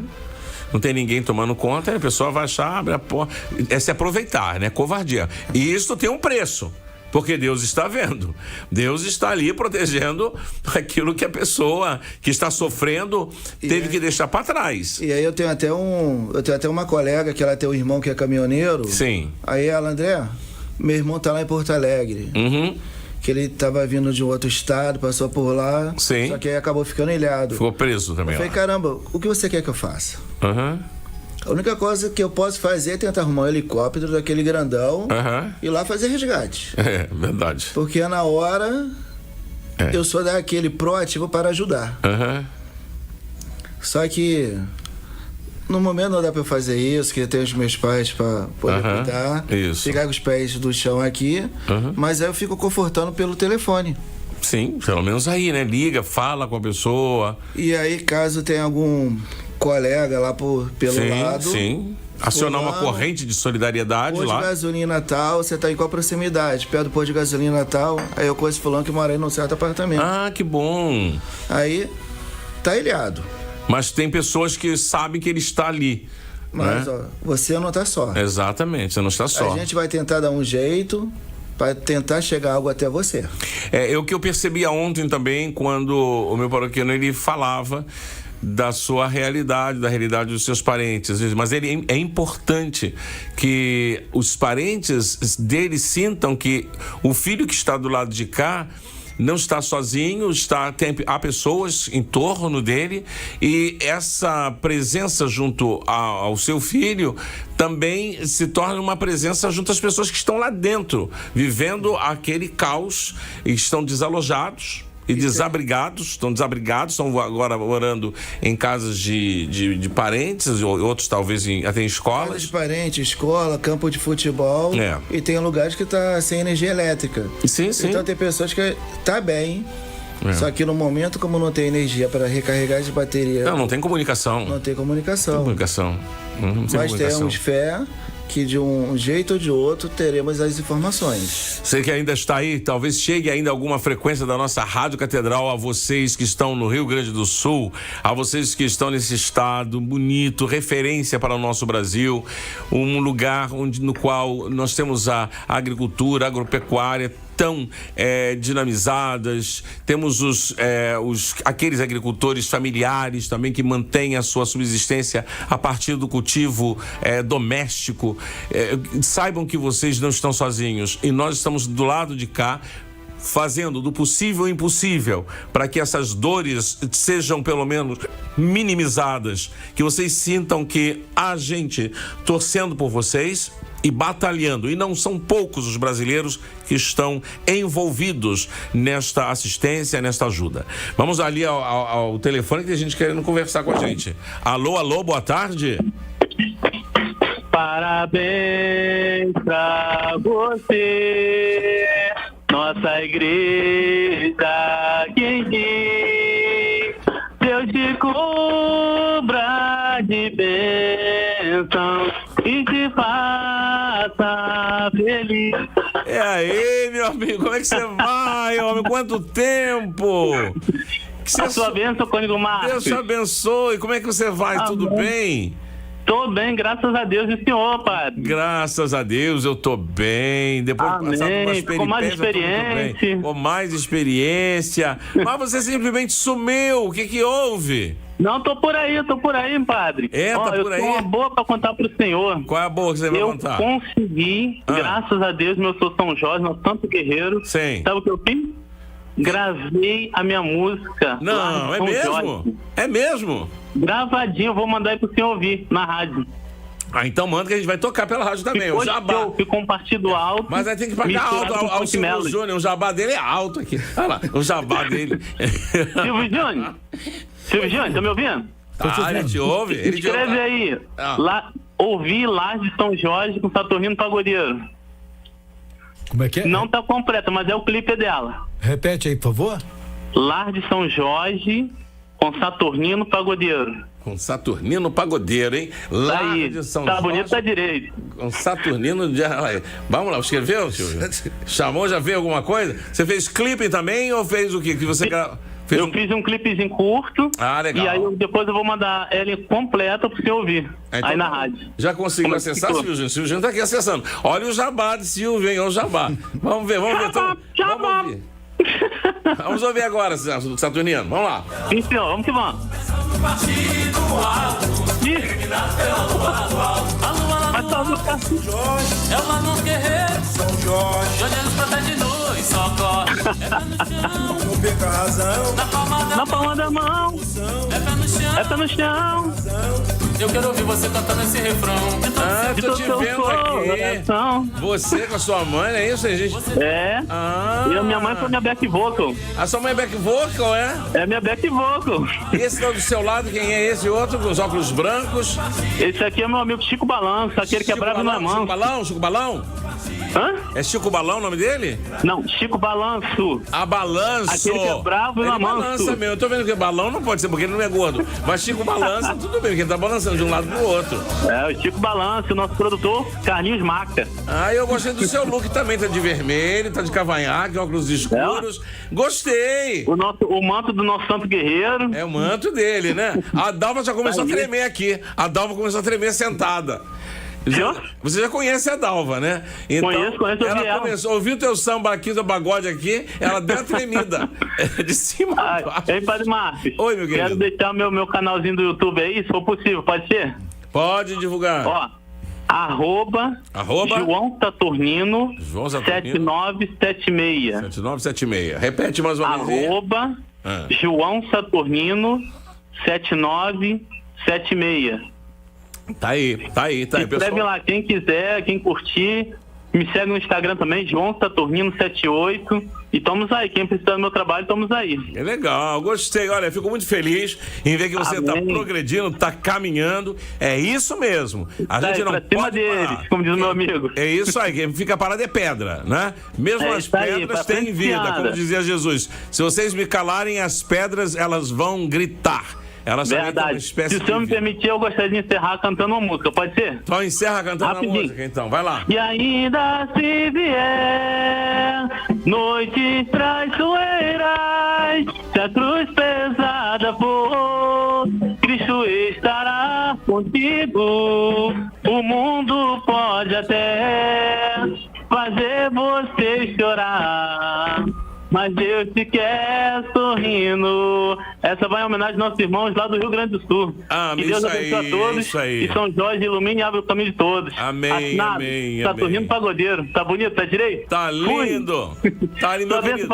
Não tem ninguém tomando conta, a pessoa vai achar, abre a porta. É se aproveitar, né? Covardia. E isso tem um preço, porque Deus está vendo. Deus está ali protegendo aquilo que a pessoa que está sofrendo teve que deixar para trás. E aí eu tenho até uma colega que ela tem um irmão que é caminhoneiro. Sim. Aí ela, André, meu irmão tá lá em Porto Alegre. Que ele estava vindo de um outro estado, passou por lá. Sim. Só que aí acabou ficando ilhado. Ficou preso também. Eu falei, caramba, o que você quer que eu faça? A única coisa que eu posso fazer é tentar arrumar um helicóptero daquele grandão e ir lá fazer resgate. É, verdade. Porque na hora eu sou daquele proativo para ajudar. Só que no momento não dá pra eu fazer isso, que eu tenho os meus pais pra poder cuidar. Isso. Ficar com os pés do chão aqui. Mas aí eu fico confortando pelo telefone. Sim, pelo menos aí, né? Liga, fala com a pessoa. E aí, caso tenha algum colega lá pelo lado... Sim, acionar uma corrente de solidariedade lá. Posto de gasolina tal, você tá em qual proximidade? Perto do posto de gasolina tal. Aí eu conheço fulano que mora aí num certo apartamento. Ah, que bom. Aí, tá ilhado. Mas tem pessoas que sabem que ele está ali. Mas, né? ó, você não tá só. Exatamente, você não está só. A gente vai tentar dar um jeito para tentar chegar algo até você. É o que eu percebia ontem também, quando o meu paroquiano ele falava da sua realidade, da realidade dos seus parentes. Mas é importante que os parentes dele sintam que o filho que está do lado de cá não está sozinho, há pessoas em torno dele, e essa presença junto ao seu filho também se torna uma presença junto às pessoas que estão lá dentro, vivendo aquele caos, e estão desalojados e desabrigados, estão agora morando em casas de parentes, ou outros talvez até em escolas. Casa de parentes, escola, campo de futebol. E tem lugares que tá sem energia elétrica. Sim. Então tem pessoas que tá bem, Só que no momento, como não tem energia para recarregar as baterias... Não tem comunicação. Não tem comunicação. Mas temos fé que de um jeito ou de outro teremos as informações. Você que ainda está aí, talvez chegue ainda alguma frequência da nossa Rádio Catedral a vocês que estão no Rio Grande do Sul, a vocês que estão nesse estado bonito, referência para o nosso Brasil, um lugar no qual nós temos a agricultura, a agropecuária tão dinamizadas, temos aqueles agricultores familiares também que mantêm a sua subsistência a partir do cultivo doméstico. Saibam que vocês não estão sozinhos e nós estamos do lado de cá fazendo do possível o impossível para que essas dores sejam pelo menos minimizadas, que vocês sintam que há gente torcendo por vocês e batalhando, e não são poucos os brasileiros que estão envolvidos nesta assistência, nesta ajuda. Vamos ali ao telefone que tem gente querendo conversar com a gente. Alô, boa tarde. Parabéns pra você, nossa igreja, quem diz, Deus te cubra de bênção e te faça feliz. É aí, meu amigo, como é que você vai, homem? Quanto tempo? A sua bênção, Cônigo Marcos. Deus te abençoe. Como é que você vai? Amém. Tudo bem? Tô bem, graças a Deus e o senhor, padre. Graças a Deus, eu tô bem. Depois de passar por umas peripécias, com mais experiência. Com mais experiência. Mas você simplesmente sumiu. O que houve? Não, tô por aí, padre. Tá por aí? Eu tenho uma boa pra contar pro senhor. Qual é a boa que você vai contar? Eu consegui, graças a Deus, meu sou São Jorge, meu santo guerreiro. Sim. Sabe o que eu fiz? Gravei a minha música. Não, é mesmo? Jorge. É mesmo? Gravadinho, vou mandar aí pro senhor ouvir na rádio. Então manda que a gente vai tocar pela rádio também. O jabá. Ficou um partido alto. Mas aí tem que pagar alto ao Silvio Júnior. O jabá dele é alto aqui. Olha lá, o jabá dele. Silvio Júnior, tá me ouvindo? Ele te ouve? Ele escreve aí. Ouvi Lar de São Jorge com Saturnino Pagodeiro. Como é que é? Não tá completa, mas é o clipe dela. Repete aí, por favor. Lar de São Jorge com Saturnino Pagodeiro. Com Saturnino Pagodeiro, hein? Lar de São Jorge. Tá bonito, tá direito. Com Saturnino de... Vamos lá, escreveu, Silvio? Chamou, já veio alguma coisa? Você fez clipe também ou fez o quê? Que você eu fiz um clipezinho curto. Legal. E aí depois eu vou mandar ela completa pro você ouvir. Então, aí na rádio. Já conseguiu acessar, Silvio Júnior? Silvio Júnior tá aqui acessando. Olha o jabá de Silvio, hein? Olha o jabá. Vamos ver. Então, vamos ouvir. Vamos ouvir agora, Saturnino. Vamos lá. Sim, senhor. Vamos que vamos. É o Manuel Guerreiro, São Jorge, olhando pra trás de nós, só corre. É pé no chão, não perca a razão. Na palma da mão, é pé no chão. Eu quero ouvir você cantando esse refrão. Tô te vendo aqui. Você com a sua mãe, é isso, gente? É. E a minha mãe foi minha back vocal. A sua mãe é back vocal, é? É minha back vocal. E esse do seu lado, quem é esse outro, com os óculos brancos? Esse aqui é meu amigo Chico Balanço, aquele que é bravo na mão. Chico Balão? Hã? É Chico Balão o nome dele? Não, Chico Balanço. Balanço. Aquele que é bravo e na mão. Balança mesmo. Eu tô vendo que balão não pode ser, porque ele não é gordo. Mas Chico balança, tudo bem, porque ele tá balançando de um lado pro outro. É, o Chico Balanço, o nosso produtor, Carlinhos Maca. Eu gostei do seu look também, tá de vermelho, tá de cavanhaque, óculos escuros. Gostei. O manto do nosso santo guerreiro. É o manto dele, né? A Dalva já começou a tremer aqui. A Dalva começou a tremer sentada. Você já conhece a Dalva, né? Então, conheço. Ela começou a ouvir o teu samba aqui, do pagode aqui, ela deu a tremida. De cima a baixo. Ei, Padre Marcos. Oi, meu querido. Quero deixar meu canalzinho do YouTube aí, se for possível, pode ser? Pode divulgar. Arroba João Saturnino 7976. 7976. Repete mais uma vez. Arroba João Saturnino 7976. Tá aí. Escreve lá, quem quiser, quem curtir, Me segue no Instagram também, João Saturnino 78. E estamos aí, quem precisa do meu trabalho, estamos aí. É legal, gostei. Olha, fico muito feliz em ver que você está progredindo, está caminhando. É isso mesmo. A gente não pode parar. Como diz o meu amigo. É isso aí, quem fica parado é pedra, né? Mesmo as pedras têm vida, como dizia Jesus. Se vocês me calarem, as pedras, elas vão gritar. Elas Verdade. Uma espécie Se o senhor me permitir, eu gostaria de encerrar cantando uma música, pode ser? Então encerra cantando a música, então. Vai lá. E ainda se vier noites traiçoeiras, se a cruz pesada for, Cristo estará contigo. O mundo pode até fazer você chorar, mas Deus te quer sorrindo. Essa vai em homenagem aos nossos irmãos lá do Rio Grande do Sul. Que Deus abençoe a todos. E São Jorge ilumine e abre o caminho de todos. Amém, Assinado, amém. Saturnino Pagodeiro. Tá bonito, tá direito? Tá lindo. Tá lindo, meu querido.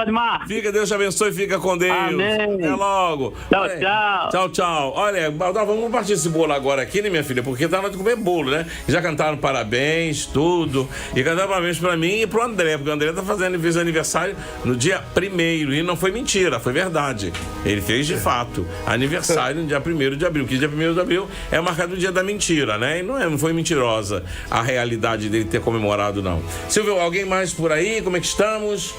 Fica, Deus te abençoe, fica com Deus. Amém. Até logo. Tchau, tchau. Tchau, tchau. Olha, vamos partir esse bolo agora aqui, né, minha filha? Porque tá na hora de comer bolo, né? Já cantaram parabéns, tudo. E cantaram parabéns pra mim e pro André, porque o André fez aniversário no dia 1º. E não foi mentira, foi verdade. Ele fez de fato aniversário no dia 1º de abril, que dia 1º de abril é marcado o dia da mentira, né? E não foi mentirosa a realidade dele ter comemorado, não. Silvio, alguém mais por aí? Como é que estamos?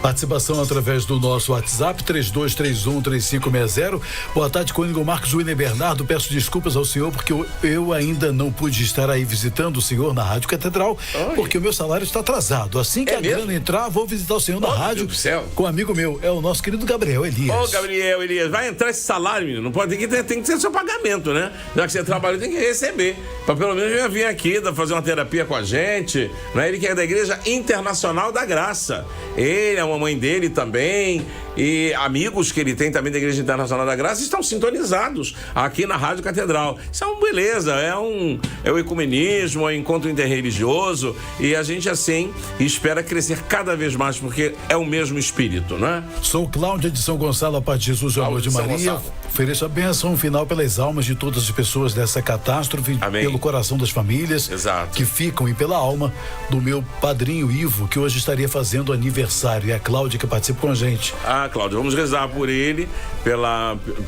Participação através do nosso WhatsApp 3231-3560. Boa tarde, Cônego Marcos, William Bernardo. Peço desculpas ao senhor porque eu ainda não pude estar aí visitando o senhor na Rádio Catedral. Porque o meu salário está atrasado. Assim que a grana entrar, vou visitar o senhor na rádio com um amigo meu. É o nosso querido Gabriel Elias. Ô, Gabriel Elias, vai entrar esse salário, menino. Não pode, tem que ser seu pagamento, né? Já que você trabalha, tem que receber. Para pelo menos vir aqui fazer uma terapia com a gente. Né? Ele que é da Igreja Internacional da Graça. Ele é a mamãe dele também e amigos que ele tem também da Igreja Internacional da Graça estão sintonizados aqui na Rádio Catedral. Isso é uma beleza, é o ecumenismo, é o encontro interreligioso e a gente assim espera crescer cada vez mais porque é o mesmo espírito, né? Sou Cláudia de São Gonçalo, a paz de Jesus e o amor de Maria. Ofereço a bênção final pelas almas de todas as pessoas dessa catástrofe. Amém. Pelo coração das famílias. Exato. Que ficam e pela alma do meu padrinho Ivo, que hoje estaria fazendo aniversário. E a Cláudia que participa com a gente. Cláudia, vamos rezar por ele,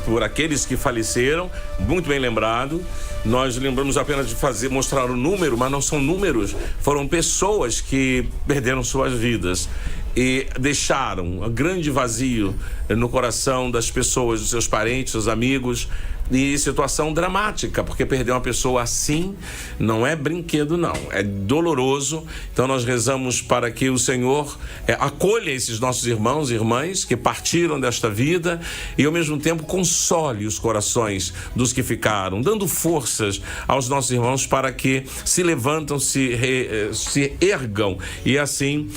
por aqueles que faleceram, muito bem lembrado. Nós lembramos apenas de mostrar o número, mas não são números, foram pessoas que perderam suas vidas e deixaram um grande vazio no coração das pessoas, dos seus parentes, seus amigos, e situação dramática, porque perder uma pessoa assim não é brinquedo, não, é doloroso. Então nós rezamos para que o Senhor acolha esses nossos irmãos e irmãs que partiram desta vida e ao mesmo tempo console os corações dos que ficaram, dando forças aos nossos irmãos para que se levantam, se ergam e assim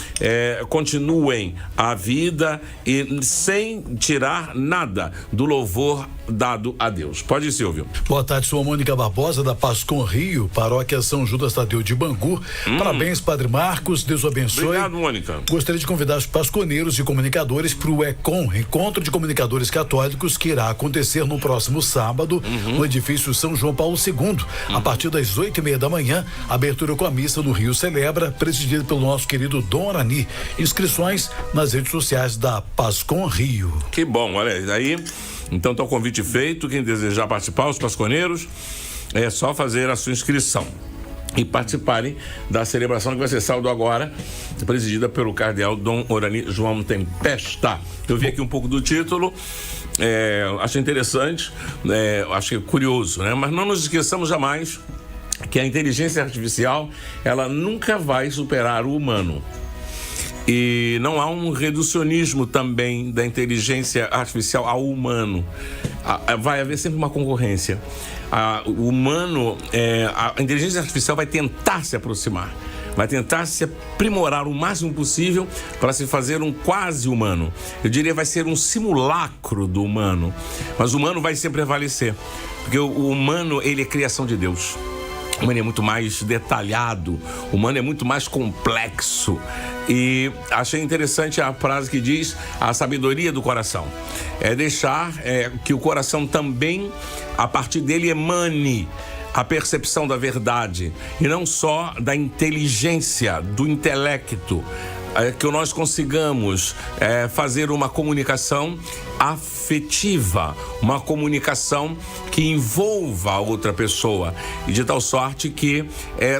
continuem a vida e sem tirar nada do louvor dado a Deus. Pode ir, Silvio. Boa tarde, sou a Mônica Barbosa da Pascom Rio, paróquia São Judas Tadeu de Bangu. Parabéns, Padre Marcos, Deus o abençoe. Obrigado, Mônica. Gostaria de convidar os pasconeiros e comunicadores para o ECOM, Encontro de Comunicadores Católicos, que irá acontecer no próximo sábado, no edifício São João Paulo II, a partir das 8:30 da manhã, abertura com a missa no Rio Celebra, presidida pelo nosso querido Dom Arani. Inscrições nas redes sociais da Pascom Rio. Que bom, olha aí. Então está o convite feito. Quem desejar participar, os pasconeiros, é só fazer a sua inscrição e participarem da celebração que vai ser sábado agora, presidida pelo cardeal Dom Orani João Tempesta. Eu vi aqui um pouco do título, achei interessante, achei curioso, né? Mas não nos esqueçamos jamais que a inteligência artificial, ela nunca vai superar o humano. E não há um reducionismo também da inteligência artificial ao humano. Vai haver sempre uma concorrência. O humano, a inteligência artificial vai tentar se aproximar, vai tentar se aprimorar o máximo possível para se fazer um quase humano. Eu diria vai ser um simulacro do humano, mas o humano vai sempre prevalecer, porque o humano, ele é criação de Deus. O humano é muito mais detalhado, o humano é muito mais complexo. E achei interessante a frase que diz a sabedoria do coração. É deixar que o coração também, a partir dele, emane a percepção da verdade e não só da inteligência, do intelecto, que nós consigamos fazer uma comunicação afetiva, uma comunicação que envolva a outra pessoa, e de tal sorte que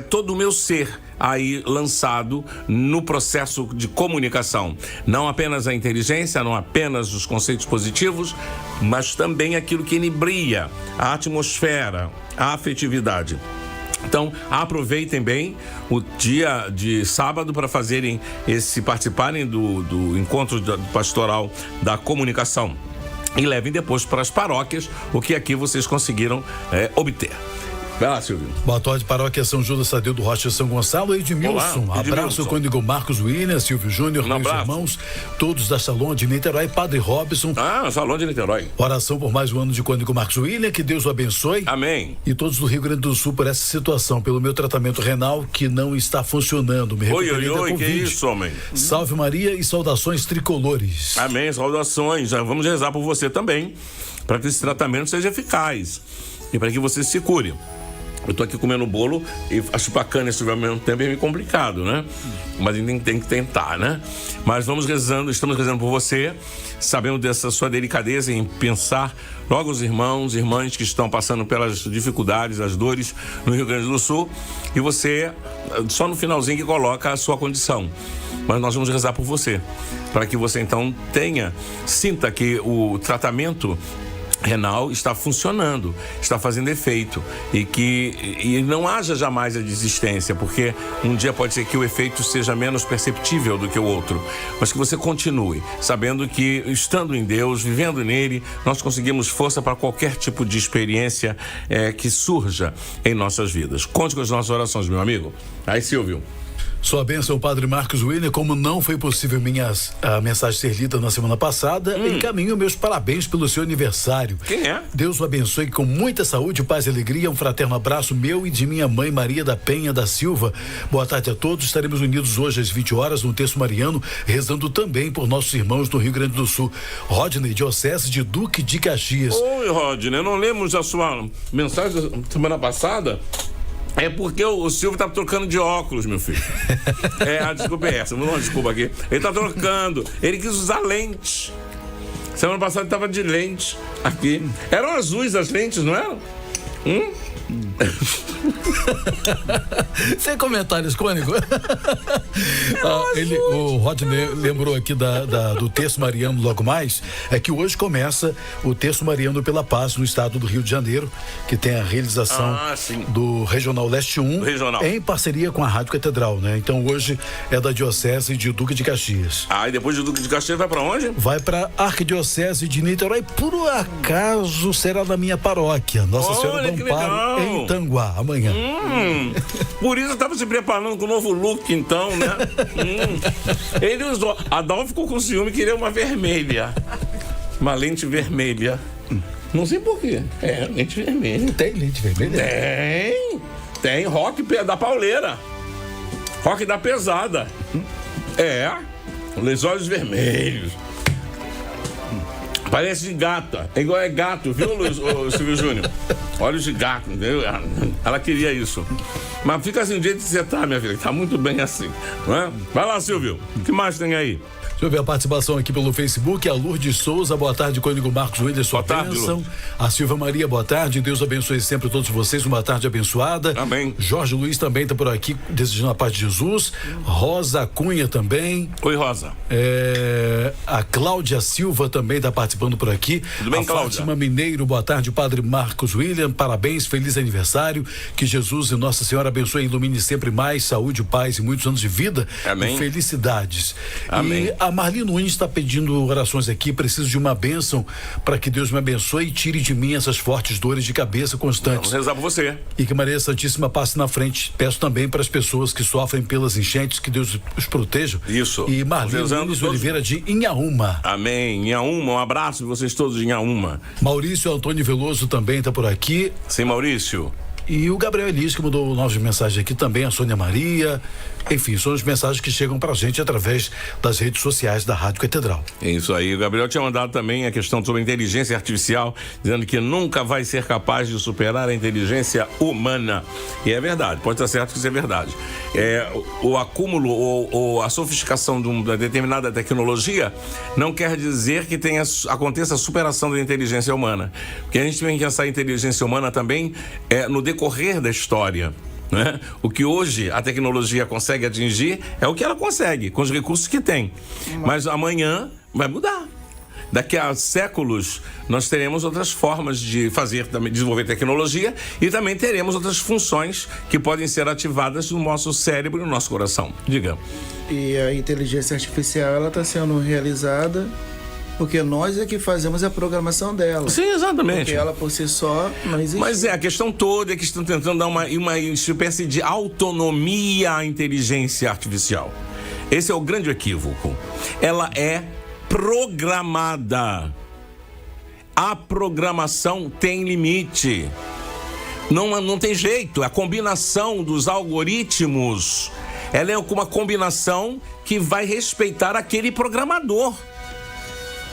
todo o meu ser aí lançado no processo de comunicação, não apenas a inteligência, não apenas os conceitos positivos, mas também aquilo que inibria a atmosfera, a afetividade. Então, aproveitem bem o dia de sábado para participarem do encontro pastoral da comunicação e levem depois para as paróquias o que aqui vocês conseguiram obter. Vai lá, Silvio. Boa tarde, Paróquia São Judas Tadeu do Rocha São Gonçalo. Edmilson. Olá, abraço, cônego Marcos William, Silvio Júnior, meus irmãos, todos da Salão de Niterói, Padre Robson. Salão de Niterói. Oração por mais um ano de cônego Marcos William, que Deus o abençoe. Amém. E todos do Rio Grande do Sul por essa situação, pelo meu tratamento renal que não está funcionando. Me recuperei da Covid. Que isso, homem. Salve Maria e saudações tricolores. Amém, saudações. Vamos rezar por você também, para que esse tratamento seja eficaz e para que você se cure. Eu tô aqui comendo bolo e acho bacana esse ao mesmo tempo, é meio complicado, né? Mas a gente tem que tentar, né? Mas estamos rezando por você, sabendo dessa sua delicadeza em pensar logo os irmãos e irmãs que estão passando pelas dificuldades, as dores no Rio Grande do Sul, e você, só no finalzinho que coloca a sua condição. Mas nós vamos rezar por você, para que você então sinta que o tratamento renal está funcionando, está fazendo efeito e não haja jamais a desistência, porque um dia pode ser que o efeito seja menos perceptível do que o outro, mas que você continue sabendo que, estando em Deus, vivendo nele, nós conseguimos força para qualquer tipo de experiência que surja em nossas vidas. Conte com as nossas orações, meu amigo. Aí, Silvio. Sua bênção, Padre Marcos William. Como não foi possível a mensagem ser lida na semana passada, encaminho meus parabéns pelo seu aniversário. Quem é? Deus o abençoe com muita saúde, paz e alegria. Um fraterno abraço meu e de minha mãe Maria da Penha da Silva. Boa tarde a todos. Estaremos unidos hoje às 20 horas no Terço Mariano, rezando também por nossos irmãos do Rio Grande do Sul. Rodney, diocese de Duque de Caxias. Oi, Rodney, não lemos a sua mensagem da semana passada? É porque o Silvio tá trocando de óculos, meu filho. A desculpa é essa, uma desculpa aqui. Ele tá trocando, ele quis usar lentes. Semana passada ele tava de lente aqui. Eram azuis as lentes, não eram? Sem comentários, cônigo. O Rodney lembrou aqui do Terço Mariano logo mais, que hoje começa o Terço Mariano pela Paz no estado do Rio de Janeiro, que tem a realização do Regional Leste 1, em parceria com a Rádio Catedral, né? Então hoje é da Diocese de Duque de Caxias. E depois de Duque de Caxias vai pra onde? Vai pra Arquidiocese de Niterói, por acaso será na minha paróquia, Nossa Senhora do Amparo, em Tanguá, amanhã. Por isso eu tava se preparando com um novo look, então, né? Ele usou. Adão ficou com ciúme e queria uma vermelha. Uma lente vermelha. Não sei por quê. Lente vermelha. Tem lente vermelha? Tem. Rock da pauleira. Rock da pesada. Os olhos vermelhos. Parece de gata. É igual gato, viu, Silvio Júnior? Olhos de gato, entendeu? Ela queria isso. Mas fica assim, do jeito que você tá, minha filha. Tá muito bem assim, não é? Vai lá, Silvio. O que mais tem aí? Deixa eu ver a participação aqui pelo Facebook. A Lourdes Souza, boa tarde, cônigo Marcos William, sua bênção. A Silvia Maria, boa tarde. Deus abençoe sempre todos vocês. Uma tarde abençoada. Amém. Jorge Luiz também está por aqui, desejando a paz de Jesus. Rosa Cunha também. Oi, Rosa. A Cláudia Silva também está participando por aqui. Tudo bem, Cláudia? Fátima Mineiro, boa tarde, Padre Marcos William. Parabéns, feliz aniversário. Que Jesus e Nossa Senhora abençoe e ilumine sempre mais saúde, paz e muitos anos de vida. Amém. E felicidades. Amém. E a Marli Nunes está pedindo orações aqui. Preciso de uma bênção para que Deus me abençoe e tire de mim essas fortes dores de cabeça constantes. Vamos rezar por você. E que Maria Santíssima passe na frente. Peço também para as pessoas que sofrem pelas enchentes, que Deus os proteja. Isso. E Marli Nunes Oliveira de Inhaúma. Amém. Inhaúma, um abraço de vocês todos de Inhaúma. Maurício Antônio Veloso também está por aqui. Sim, Maurício. E o Gabriel Elias, que mandou novas mensagens aqui também, a Sônia Maria. Enfim, são as mensagens que chegam pra gente através das redes sociais da Rádio Catedral. É isso aí. O Gabriel tinha mandado também a questão sobre a inteligência artificial, dizendo que nunca vai ser capaz de superar a inteligência humana. E é verdade, pode estar certo que isso é verdade. O acúmulo ou a sofisticação de uma determinada tecnologia não quer dizer que aconteça a superação da inteligência humana. Porque a gente tem que pensar a inteligência humana também no decorrer da história. Né? O que hoje a tecnologia consegue atingir é o que ela consegue, com os recursos que tem. Mas amanhã vai mudar. Daqui a séculos nós teremos outras formas de desenvolver tecnologia e também teremos outras funções que podem ser ativadas no nosso cérebro e no nosso coração. Diga. E a inteligência artificial, ela está sendo realizada porque nós é que fazemos a programação dela. Sim, exatamente. Porque ela por si só não existe. Mas a questão toda é que estão tentando dar uma espécie de autonomia à inteligência artificial. Esse é o grande equívoco. Ela é programada. A programação tem limite. Não tem jeito. A combinação dos algoritmos, ela é uma combinação que vai respeitar aquele programador.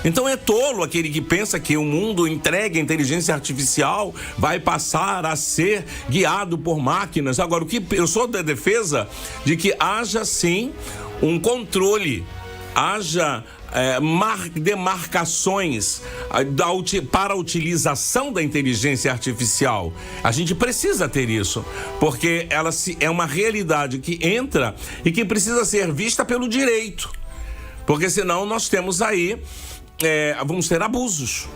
Então é tolo aquele que pensa que o mundo entregue à inteligência artificial vai passar a ser guiado por máquinas. Agora, eu sou da defesa de que haja sim um controle, haja demarcações para a utilização da inteligência artificial. A gente precisa ter isso, porque ela é uma realidade que entra e que precisa ser vista pelo direito, porque senão nós temos aí vamos ter abusos.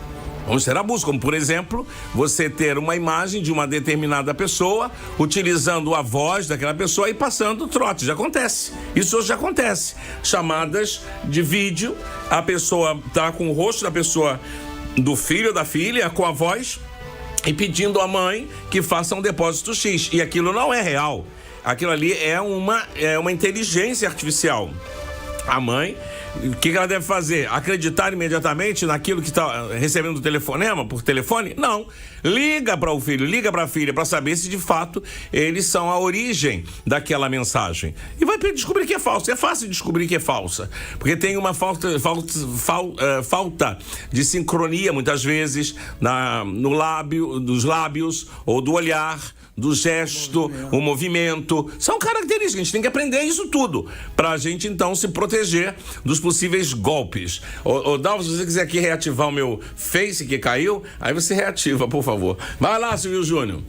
Como, por exemplo, você ter uma imagem de uma determinada pessoa, utilizando a voz daquela pessoa e passando trote. Já acontece. Isso hoje já acontece. Chamadas de vídeo, a pessoa tá com o rosto da pessoa, do filho ou da filha, com a voz, e pedindo à mãe que faça um depósito X. E aquilo não é real. Aquilo ali é uma inteligência artificial. A mãe, o que ela deve fazer? Acreditar imediatamente naquilo que está recebendo o telefonema por telefone? Não. Liga para o filho, liga para a filha para saber se de fato eles são a origem daquela mensagem. E vai descobrir que é falso. É fácil descobrir que é falsa, porque tem uma falta de sincronia muitas vezes dos lábios ou do olhar, do gesto, o movimento. São características, a gente tem que aprender isso tudo pra gente então se proteger dos possíveis golpes. Dalva, se você quiser aqui reativar o meu Face que caiu, aí você reativa, por favor. Vai lá, Silvio Júnior.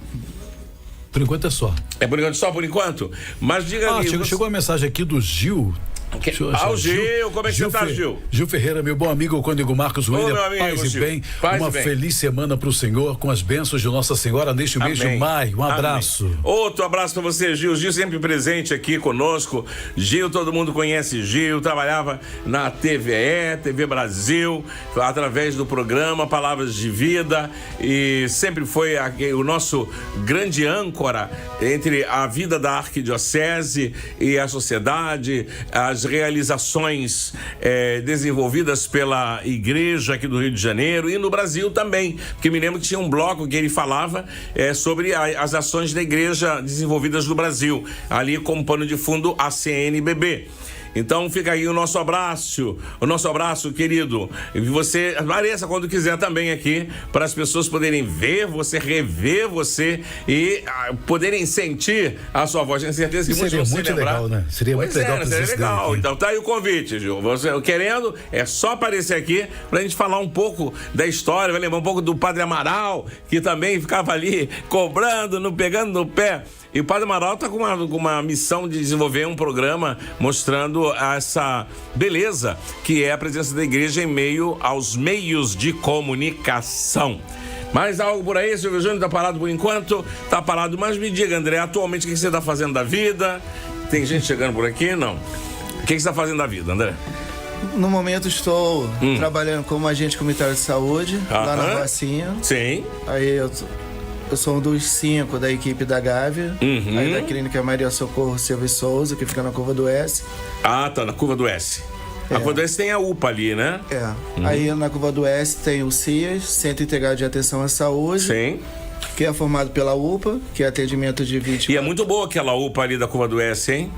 Por enquanto é só. É por enquanto só, por enquanto? Mas diga ali. Chegou a mensagem aqui do Gil. O Gil, como é que você tá, Gil? Gil Ferreira, meu bom amigo, o cônego Marcos William, paz e Gil. bem. Uma feliz semana pro Senhor, com as bênçãos de Nossa Senhora neste mês de maio. Um abraço. Outro abraço pra você, Gil. Gil sempre presente aqui conosco. Gil, todo mundo conhece Gil, trabalhava na TVE, TV Brasil, através do programa Palavras de Vida, e sempre foi o nosso grande âncora entre a vida da arquidiocese e a sociedade, as realizações desenvolvidas pela igreja aqui do Rio de Janeiro e no Brasil também, porque me lembro que tinha um bloco que ele falava sobre as ações da igreja desenvolvidas no Brasil, ali como pano de fundo a CNBB. Então fica aí o nosso abraço, querido. E você apareça quando quiser também aqui, para as pessoas poderem ver você, rever você e poderem sentir a sua voz. Tenho certeza que seria muito legal, né? Seria muito legal. Seria legal. Então tá aí o convite, Gil. Você querendo, é só aparecer aqui pra gente falar um pouco da história, vai lembrar um pouco do Padre Amaral, que também ficava ali cobrando, pegando no pé. E o Padre Amaral está com uma missão de desenvolver um programa mostrando essa beleza que é a presença da igreja em meio aos meios de comunicação. Mais algo por aí, Silvio Júnior? Tá parado por enquanto? Tá parado, mas me diga, André, atualmente o que você tá fazendo da vida? Tem gente chegando por aqui? Não. O que você tá fazendo da vida, André? No momento estou trabalhando como agente comunitário de saúde, lá na Rocinha. Sim. Aí eu sou um dos 5 da equipe da Gávea, aí da Clínica Maria Socorro Silva e Souza, que fica na Curva do S. Ah, tá, na Curva do S. A Curva do S tem a UPA ali, né? Aí na Curva do S tem o CIAS, Centro Integrado de Atenção à Saúde. Sim. que é formado pela UPA, que é atendimento de 24. E é muito boa aquela UPA ali da Curva do S, hein?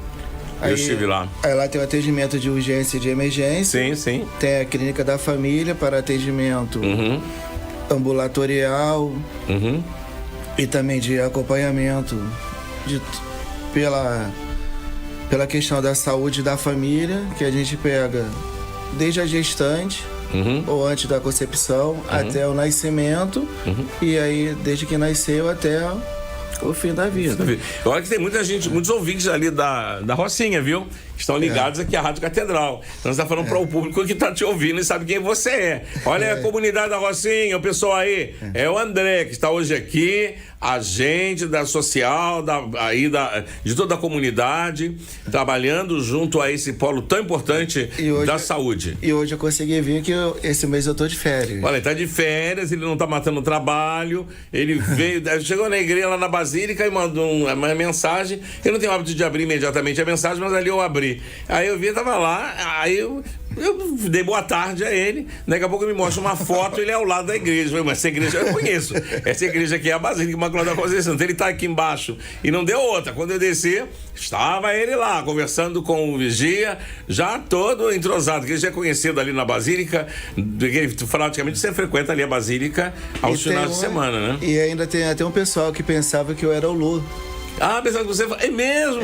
Eu estive lá. Aí lá tem o atendimento de urgência e de emergência. Sim, sim. Tem a clínica da família para atendimento ambulatorial e também de acompanhamento pela questão da saúde da família, que a gente pega desde a gestante ou antes da concepção até o nascimento e aí desde que nasceu até o fim da vida. Olha que tem muita gente, muitos ouvintes ali da Rocinha, viu? Estão ligados aqui à Rádio Catedral. Então você está falando para o público que está te ouvindo e sabe quem você é. Olha a comunidade da Rocinha, o pessoal aí. É o André, que está hoje aqui, agente da social, de toda a comunidade, trabalhando junto a esse polo tão importante da saúde. E hoje eu consegui vir que esse mês eu tô de férias. Olha, ele tá de férias, ele não tá matando o trabalho, ele veio, chegou na igreja lá na Basílica e mandou uma mensagem. Eu não tenho o hábito de abrir imediatamente a mensagem, mas ali eu abri. Aí eu vi, tava lá, aí eu dei boa tarde a ele, daqui a pouco ele me mostra uma foto, ele é ao lado da igreja. Eu falei, mas essa igreja eu conheço, essa igreja aqui é a Basílica Imaculada Conceição, então ele tá aqui embaixo e não deu outra. Quando eu desci, estava ele lá, conversando com o vigia, já todo entrosado, que ele já é conhecido ali na Basílica, praticamente você frequenta ali a Basílica aos finais de semana, né? E ainda tem até um pessoal que pensava que eu era o Lu. Ah, pensava que você... É mesmo?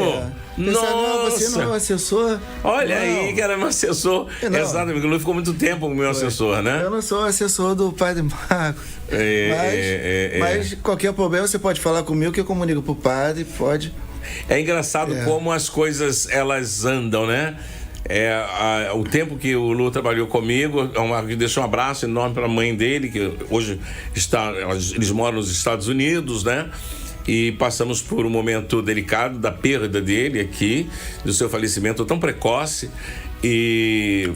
Nossa! Não, você não é o assessor? Olha aí, que era meu assessor. Exatamente, o Lu ficou muito tempo como meu assessor, né? Eu não sou assessor do Padre Marcos. Mas qualquer problema você pode falar comigo que eu comunico pro padre, pode. É engraçado como as coisas, elas andam, né? O tempo que o Lu trabalhou comigo, deixou um abraço enorme para a mãe dele, que hoje eles moram nos Estados Unidos, né? E passamos por um momento delicado da perda dele aqui, do seu falecimento tão precoce, e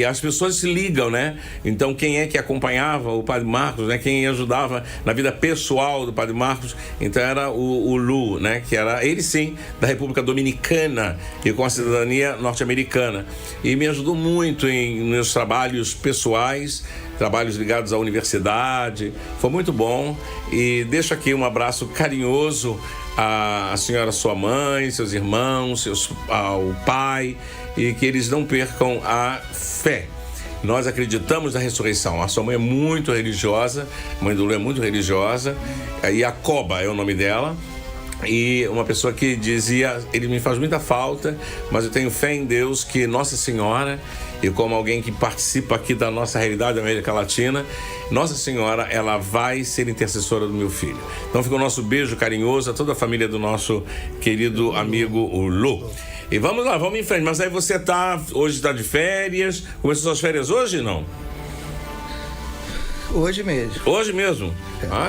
as pessoas se ligam, né? Então, quem é que acompanhava o Padre Marcos, né? Quem ajudava na vida pessoal do Padre Marcos, então era o Lu, né? Que era ele sim, da República Dominicana e com a cidadania norte-americana. E me ajudou muito em meus trabalhos pessoais, trabalhos ligados à universidade. Foi muito bom. E deixo aqui um abraço carinhoso à senhora, sua mãe, seus irmãos, ao pai, e que eles não percam a fé. Nós acreditamos na ressurreição. A sua mãe é muito religiosa, a mãe do Lu é muito religiosa, e a Coba é o nome dela. E uma pessoa que dizia, ele me faz muita falta, mas eu tenho fé em Deus que Nossa Senhora, e como alguém que participa aqui da nossa realidade da América Latina, Nossa Senhora, ela vai ser intercessora do meu filho. Então fica o nosso beijo carinhoso a toda a família do nosso querido amigo o Lu. E vamos lá, vamos em frente. Mas aí você hoje está de férias, começou suas férias hoje, não? Hoje mesmo. Hoje mesmo?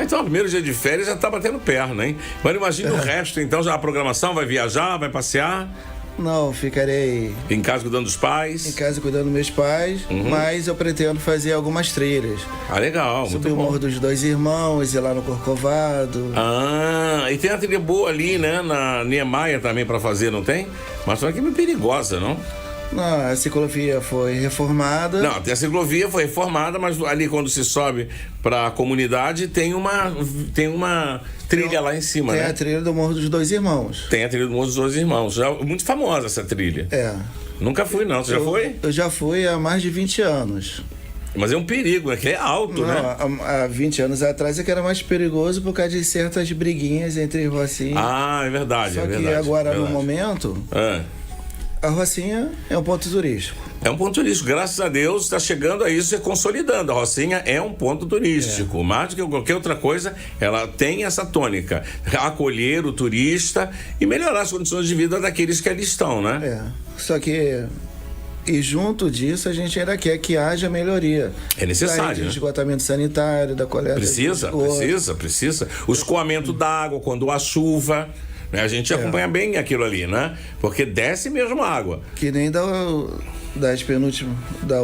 Então o primeiro dia de férias já tá batendo perna, hein? Mas imagina o resto, então, já a programação, vai viajar, vai passear? Não, ficarei... Em casa cuidando dos pais? Em casa cuidando dos meus pais, mas eu pretendo fazer algumas trilhas. Ah, legal, subir o Morro dos Dois Irmãos, ir lá no Corcovado. Ah, e tem a trilha boa ali, né, na Niemeyer também pra fazer, não tem? Mas só que é meio perigosa, não? Não, a ciclovia foi reformada. Não, a ciclovia foi reformada, mas ali quando se sobe para a comunidade tem uma trilha lá em cima, né? Tem a trilha do Morro dos Dois Irmãos. Tem a trilha do Morro dos Dois Irmãos. Já, muito famosa essa trilha. Nunca fui, não. Você já foi? Eu já fui há mais de 20 anos. Mas é um perigo, né? Que é alto, né? Há 20 anos atrás é que era mais perigoso por causa de certas briguinhas entre Rocinha. Ah, é verdade. Só que agora, no momento... A Rocinha é um ponto turístico. É um ponto turístico, graças a Deus está chegando a isso e consolidando. A Rocinha é um ponto turístico, mais do que qualquer outra coisa, ela tem essa tônica, acolher o turista e melhorar as condições de vida daqueles que ali estão, né? Só que, e junto disso, a gente ainda quer que haja melhoria. É necessário, né? Esgotamento sanitário, da coleta. Precisa. O escoamento d'água quando há chuva. A gente acompanha bem aquilo ali, né? Porque desce mesmo água. Que nem da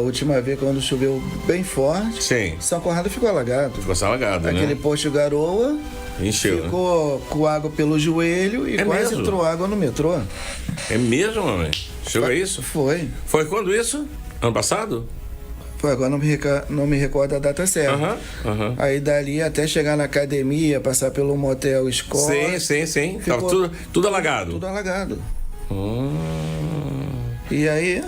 última vez, quando choveu bem forte. Sim. São Conrado ficou alagado. Ficou alagado, né? Aquele posto Garoa encheu, ficou com água pelo joelho e quase mesmo? entrou água no metrô. É mesmo, mamãe? Chegou a isso? Foi. Foi quando isso? Ano passado? Pô, agora não me recordo a data certa. Aí dali até chegar na academia, passar pelo motel escola. Sim. Ficou tudo alagado. Tudo alagado. E aí...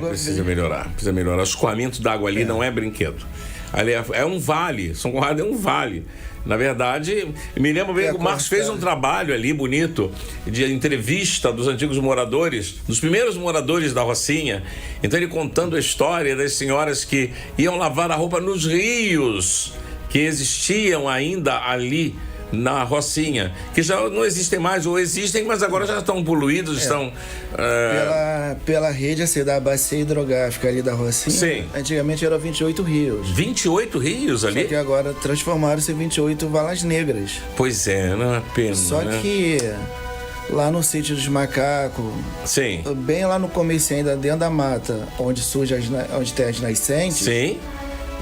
Precisa melhorar. O escoamento d'água ali não é brinquedo. Ali é um vale. São Conrado é um vale. Na verdade, me lembro bem que o Marcos fez um trabalho ali bonito de entrevista dos antigos moradores, dos primeiros moradores da Rocinha. Então ele contando a história das senhoras que iam lavar a roupa nos rios que existiam ainda ali na Rocinha, que já não existem mais, ou existem, mas agora já estão poluídos, estão... Pela rede da bacia hidrográfica ali da Rocinha, sim. Antigamente eram 28 rios. 28 rios ali? Só que agora transformaram-se em 28 valas negras. Pois é, não é pena, Só né? que lá no sítio dos macacos, sim, bem lá no começo ainda, dentro da mata, onde tem as nascentes, sim,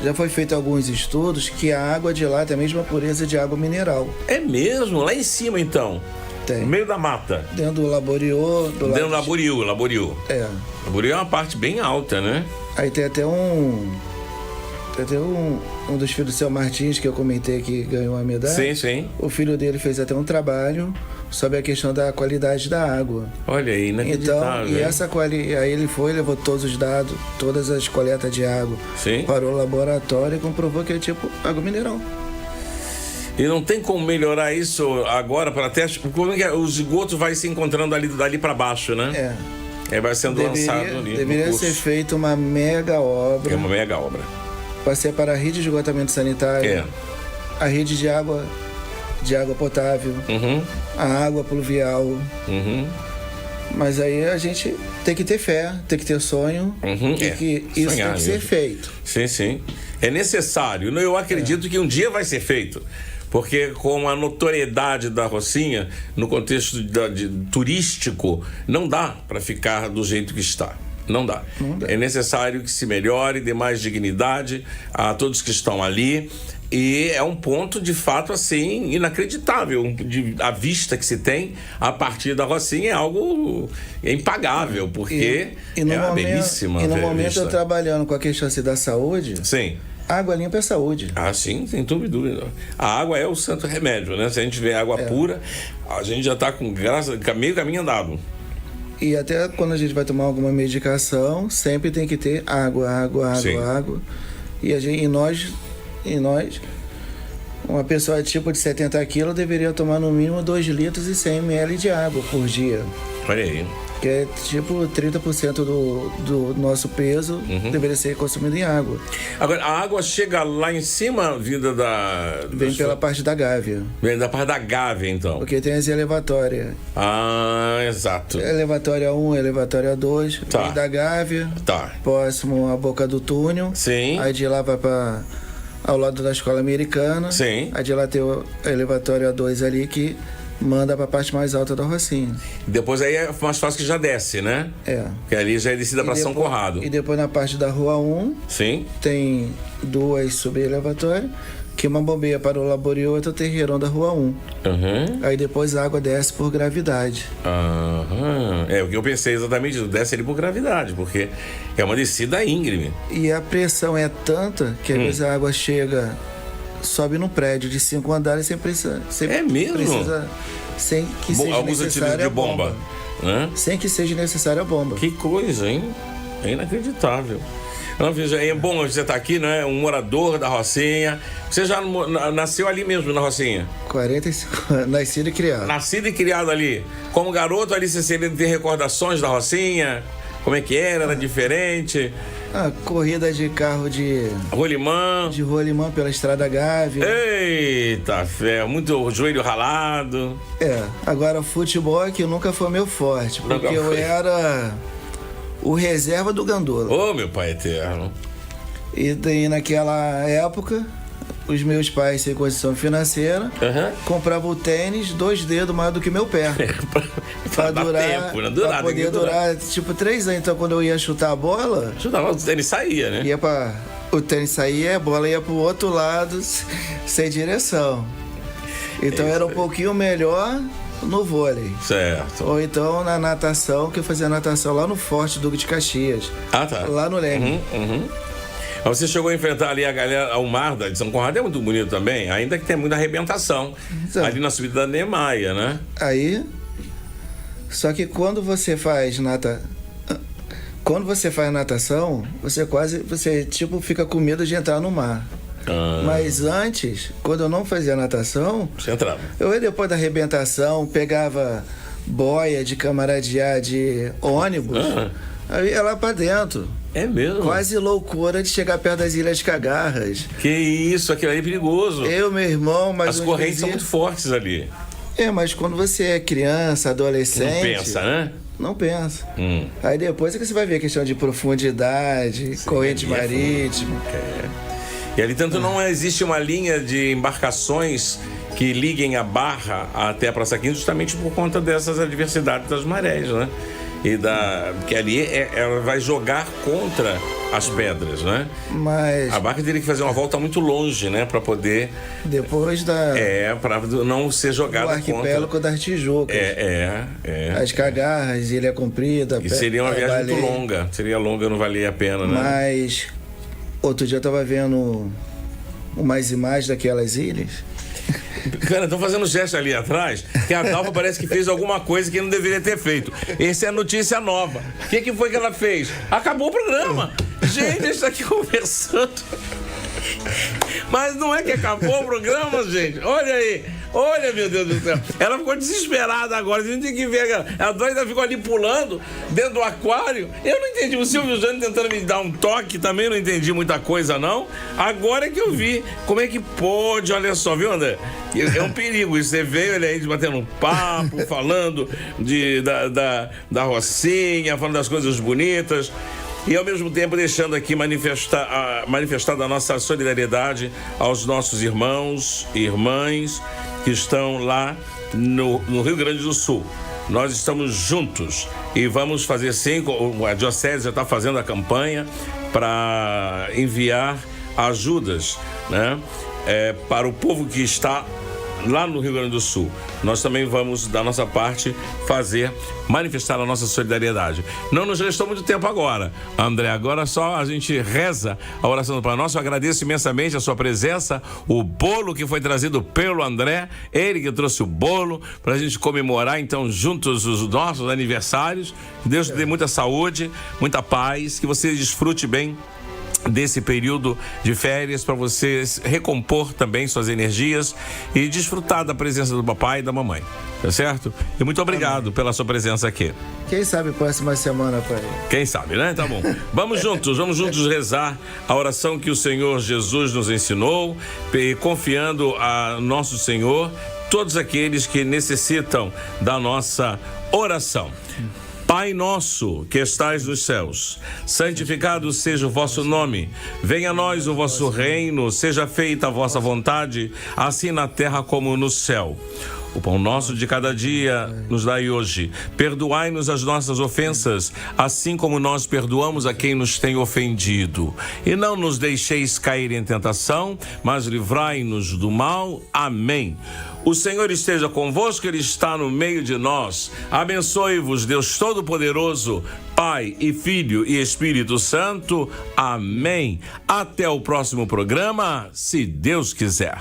já foi feito alguns estudos que a água de lá tem a mesma pureza de água mineral. É mesmo? Lá em cima, então? Tem. No meio da mata? Dentro do Laboriô. Dentro do Laboriô. É. Laboriô é uma parte bem alta, né? Aí tem até um dos filhos do seu Martins, que eu comentei que ganhou uma medalha. Sim. O filho dele fez até um trabalho sobre a questão da qualidade da água. Olha aí, inacreditável. Então, aí ele levou todos os dados, todas as coletas de água, sim, para o laboratório e comprovou que é tipo água mineral. E não tem como melhorar isso agora para teste? Como é que o esgoto vai se encontrando dali para baixo, né? Aí vai sendo lançado ali. Deveria ser feita uma mega obra. É uma mega obra. Para separar a rede de esgotamento sanitário, a rede de água potável, a água pluvial. Mas aí a gente tem que ter fé, tem que ter sonho, e que isso sonhar, tem que ser feito. Sim. É necessário. Eu acredito que um dia vai ser feito. Porque com a notoriedade da Rocinha, no contexto turístico, não dá para ficar do jeito que está. Não dá. É necessário que se melhore, dê mais dignidade a todos que estão ali. E é um ponto, de fato, assim, inacreditável. A vista que se tem a partir da Rocinha é algo impagável, porque é uma belíssima vista. E no momento eu trabalhando com a questão da saúde... Sim. Água limpa é saúde. Sim, sem dúvida. A água é o santo remédio, né? Se a gente vê água pura, a gente já está com meio caminho andado. E até quando a gente vai tomar alguma medicação, sempre tem que ter água. E nós, uma pessoa tipo de 70 quilos deveria tomar no mínimo 2 litros e 100 ml de água por dia. Olha aí. Que é tipo 30% do nosso peso deveria ser consumido em água. Agora, a água chega lá em cima, vinda Vem pela parte da Gávea. Vem da parte da Gávea, então. Porque tem as elevatórias. Exato. Elevatória 1, elevatória 2, vem da Gávea, próximo à boca do túnel. Sim. Aí de lá vai para ao lado da escola americana. Sim. Aí de lá tem a elevatória 2 ali que manda para a parte mais alta da Rocinha. Depois aí é mais fácil que já desce, né? Porque ali já é descida para São Conrado. E depois na parte da Rua 1, sim, tem 2 subelevatórias, que uma bombeia para o Laboriô e outra terreirão da Rua 1. Aí depois a água desce por gravidade. É o que eu pensei exatamente isso, desce ali por gravidade, porque é uma descida íngreme. E a pressão é tanta que às vezes a água sobe num prédio de 5 andares sem precisar. É mesmo? Sem que seja necessária de bomba. Né? Sem que seja necessária a bomba. Que coisa, hein? É inacreditável. É bom você estar aqui, né? Um morador da Rocinha. Você já nasceu ali mesmo, na Rocinha? 45 anos, nascido e criado. Nascido e criado ali. Como garoto ali, você tem recordações da Rocinha? Como é que era diferente? Corrida de carro de rolimã. De rolimã pela Estrada Gávea. Eita, fé, muito joelho ralado. Agora futebol que nunca foi meu forte, porque eu era o reserva do Gandula. Meu pai eterno. E daí naquela época, os meus pais, sem condição financeira, compravam o tênis 2 dedos maior do que meu pé. Pra durar, tempo, né? Pra poder durar tipo 3 anos. Então quando eu ia chutar a bola, o tênis saía, né? O tênis saía, a bola ia pro outro lado sem direção. Então era um pouquinho melhor no vôlei. Certo. Ou então na natação, que eu fazia natação lá no Forte Duque de Caxias. Tá. Lá no Leme. Mas você chegou a enfrentar ali a galera, o mar de São Conrado é muito bonito também, ainda que tem muita arrebentação. Então, ali na subida da Niemeyer, né? Aí, só que quando você faz natação, você tipo fica com medo de entrar no mar. Mas antes, quando eu não fazia natação, você entrava. Eu ia depois da arrebentação, pegava boia de camaradear de ônibus, aí ia lá pra dentro. É mesmo? Quase loucura de chegar perto das Ilhas Cagarras. Que isso, aquilo ali é perigoso. Eu, meu irmão, mas as correntes são muito fortes ali. Mas quando você é criança, adolescente... Não pensa, né? Não pensa. Aí depois é que você vai ver a questão de profundidade, corrente marítima. E ali tanto não existe uma linha de embarcações que liguem a Barra até a Praça 15 justamente por conta dessas adversidades das marés, né? Que ali ela vai jogar contra as pedras, né? Mas a barca teria que fazer uma volta muito longe, né? Para poder... Depois para não ser jogada contra... O arquipélago das Tijucas. As Cagarras, Ilha Comprida... E seria uma viagem muito longa. Seria longa, não valia a pena, né? Mas outro dia eu tava vendo umas imagens daquelas ilhas... Cara, estão fazendo gesto ali atrás que a Dalva parece que fez alguma coisa que não deveria ter feito. Essa é a notícia nova. O que foi que ela fez? Acabou o programa. Gente, a gente está aqui conversando. Mas não é que acabou o programa, gente. Olha aí. Olha, meu Deus do céu. Ela ficou desesperada agora. A gente tem que ver. A doida ficou ali pulando dentro do aquário. Eu não entendi. O Silvio Jânio tentando me dar um toque. Também não entendi muita coisa, não. Agora é que eu vi. Como é que pode? Olha só, viu, André? É um perigo. Você veio, ele aí batendo um papo, falando da Rocinha, falando das coisas bonitas. E ao mesmo tempo deixando aqui manifestada a nossa solidariedade aos nossos irmãos e irmãs que estão lá no Rio Grande do Sul. Nós estamos juntos e vamos fazer sim, a Diocese já está fazendo a campanha para enviar ajudas, né, para o povo que está lá no Rio Grande do Sul. Nós também vamos, da nossa parte, manifestar a nossa solidariedade. Não nos restou muito tempo agora, André. Agora só a gente reza a oração do Pai Nosso. Eu agradeço imensamente a sua presença, o bolo que foi trazido pelo André, ele que trouxe o bolo para a gente comemorar, então, juntos os nossos aniversários. Que Deus te dê muita saúde, muita paz, que você desfrute bem desse período de férias para você recompor também suas energias e desfrutar da presença do papai e da mamãe, tá certo? E muito obrigado pela sua presença aqui. Quem sabe próxima semana, pai? Quem sabe, né? Tá bom. Vamos juntos rezar a oração que o Senhor Jesus nos ensinou, e confiando a nosso Senhor todos aqueles que necessitam da nossa oração. Pai nosso, que estais nos céus, santificado seja o vosso nome. Venha a nós o vosso reino, seja feita a vossa vontade, assim na terra como no céu. O pão nosso de cada dia nos dai hoje. Perdoai-nos as nossas ofensas, assim como nós perdoamos a quem nos tem ofendido. E não nos deixeis cair em tentação, mas livrai-nos do mal. Amém. O Senhor esteja convosco, Ele está no meio de nós. Abençoe-vos, Deus Todo-Poderoso, Pai e Filho e Espírito Santo. Amém. Até o próximo programa, se Deus quiser.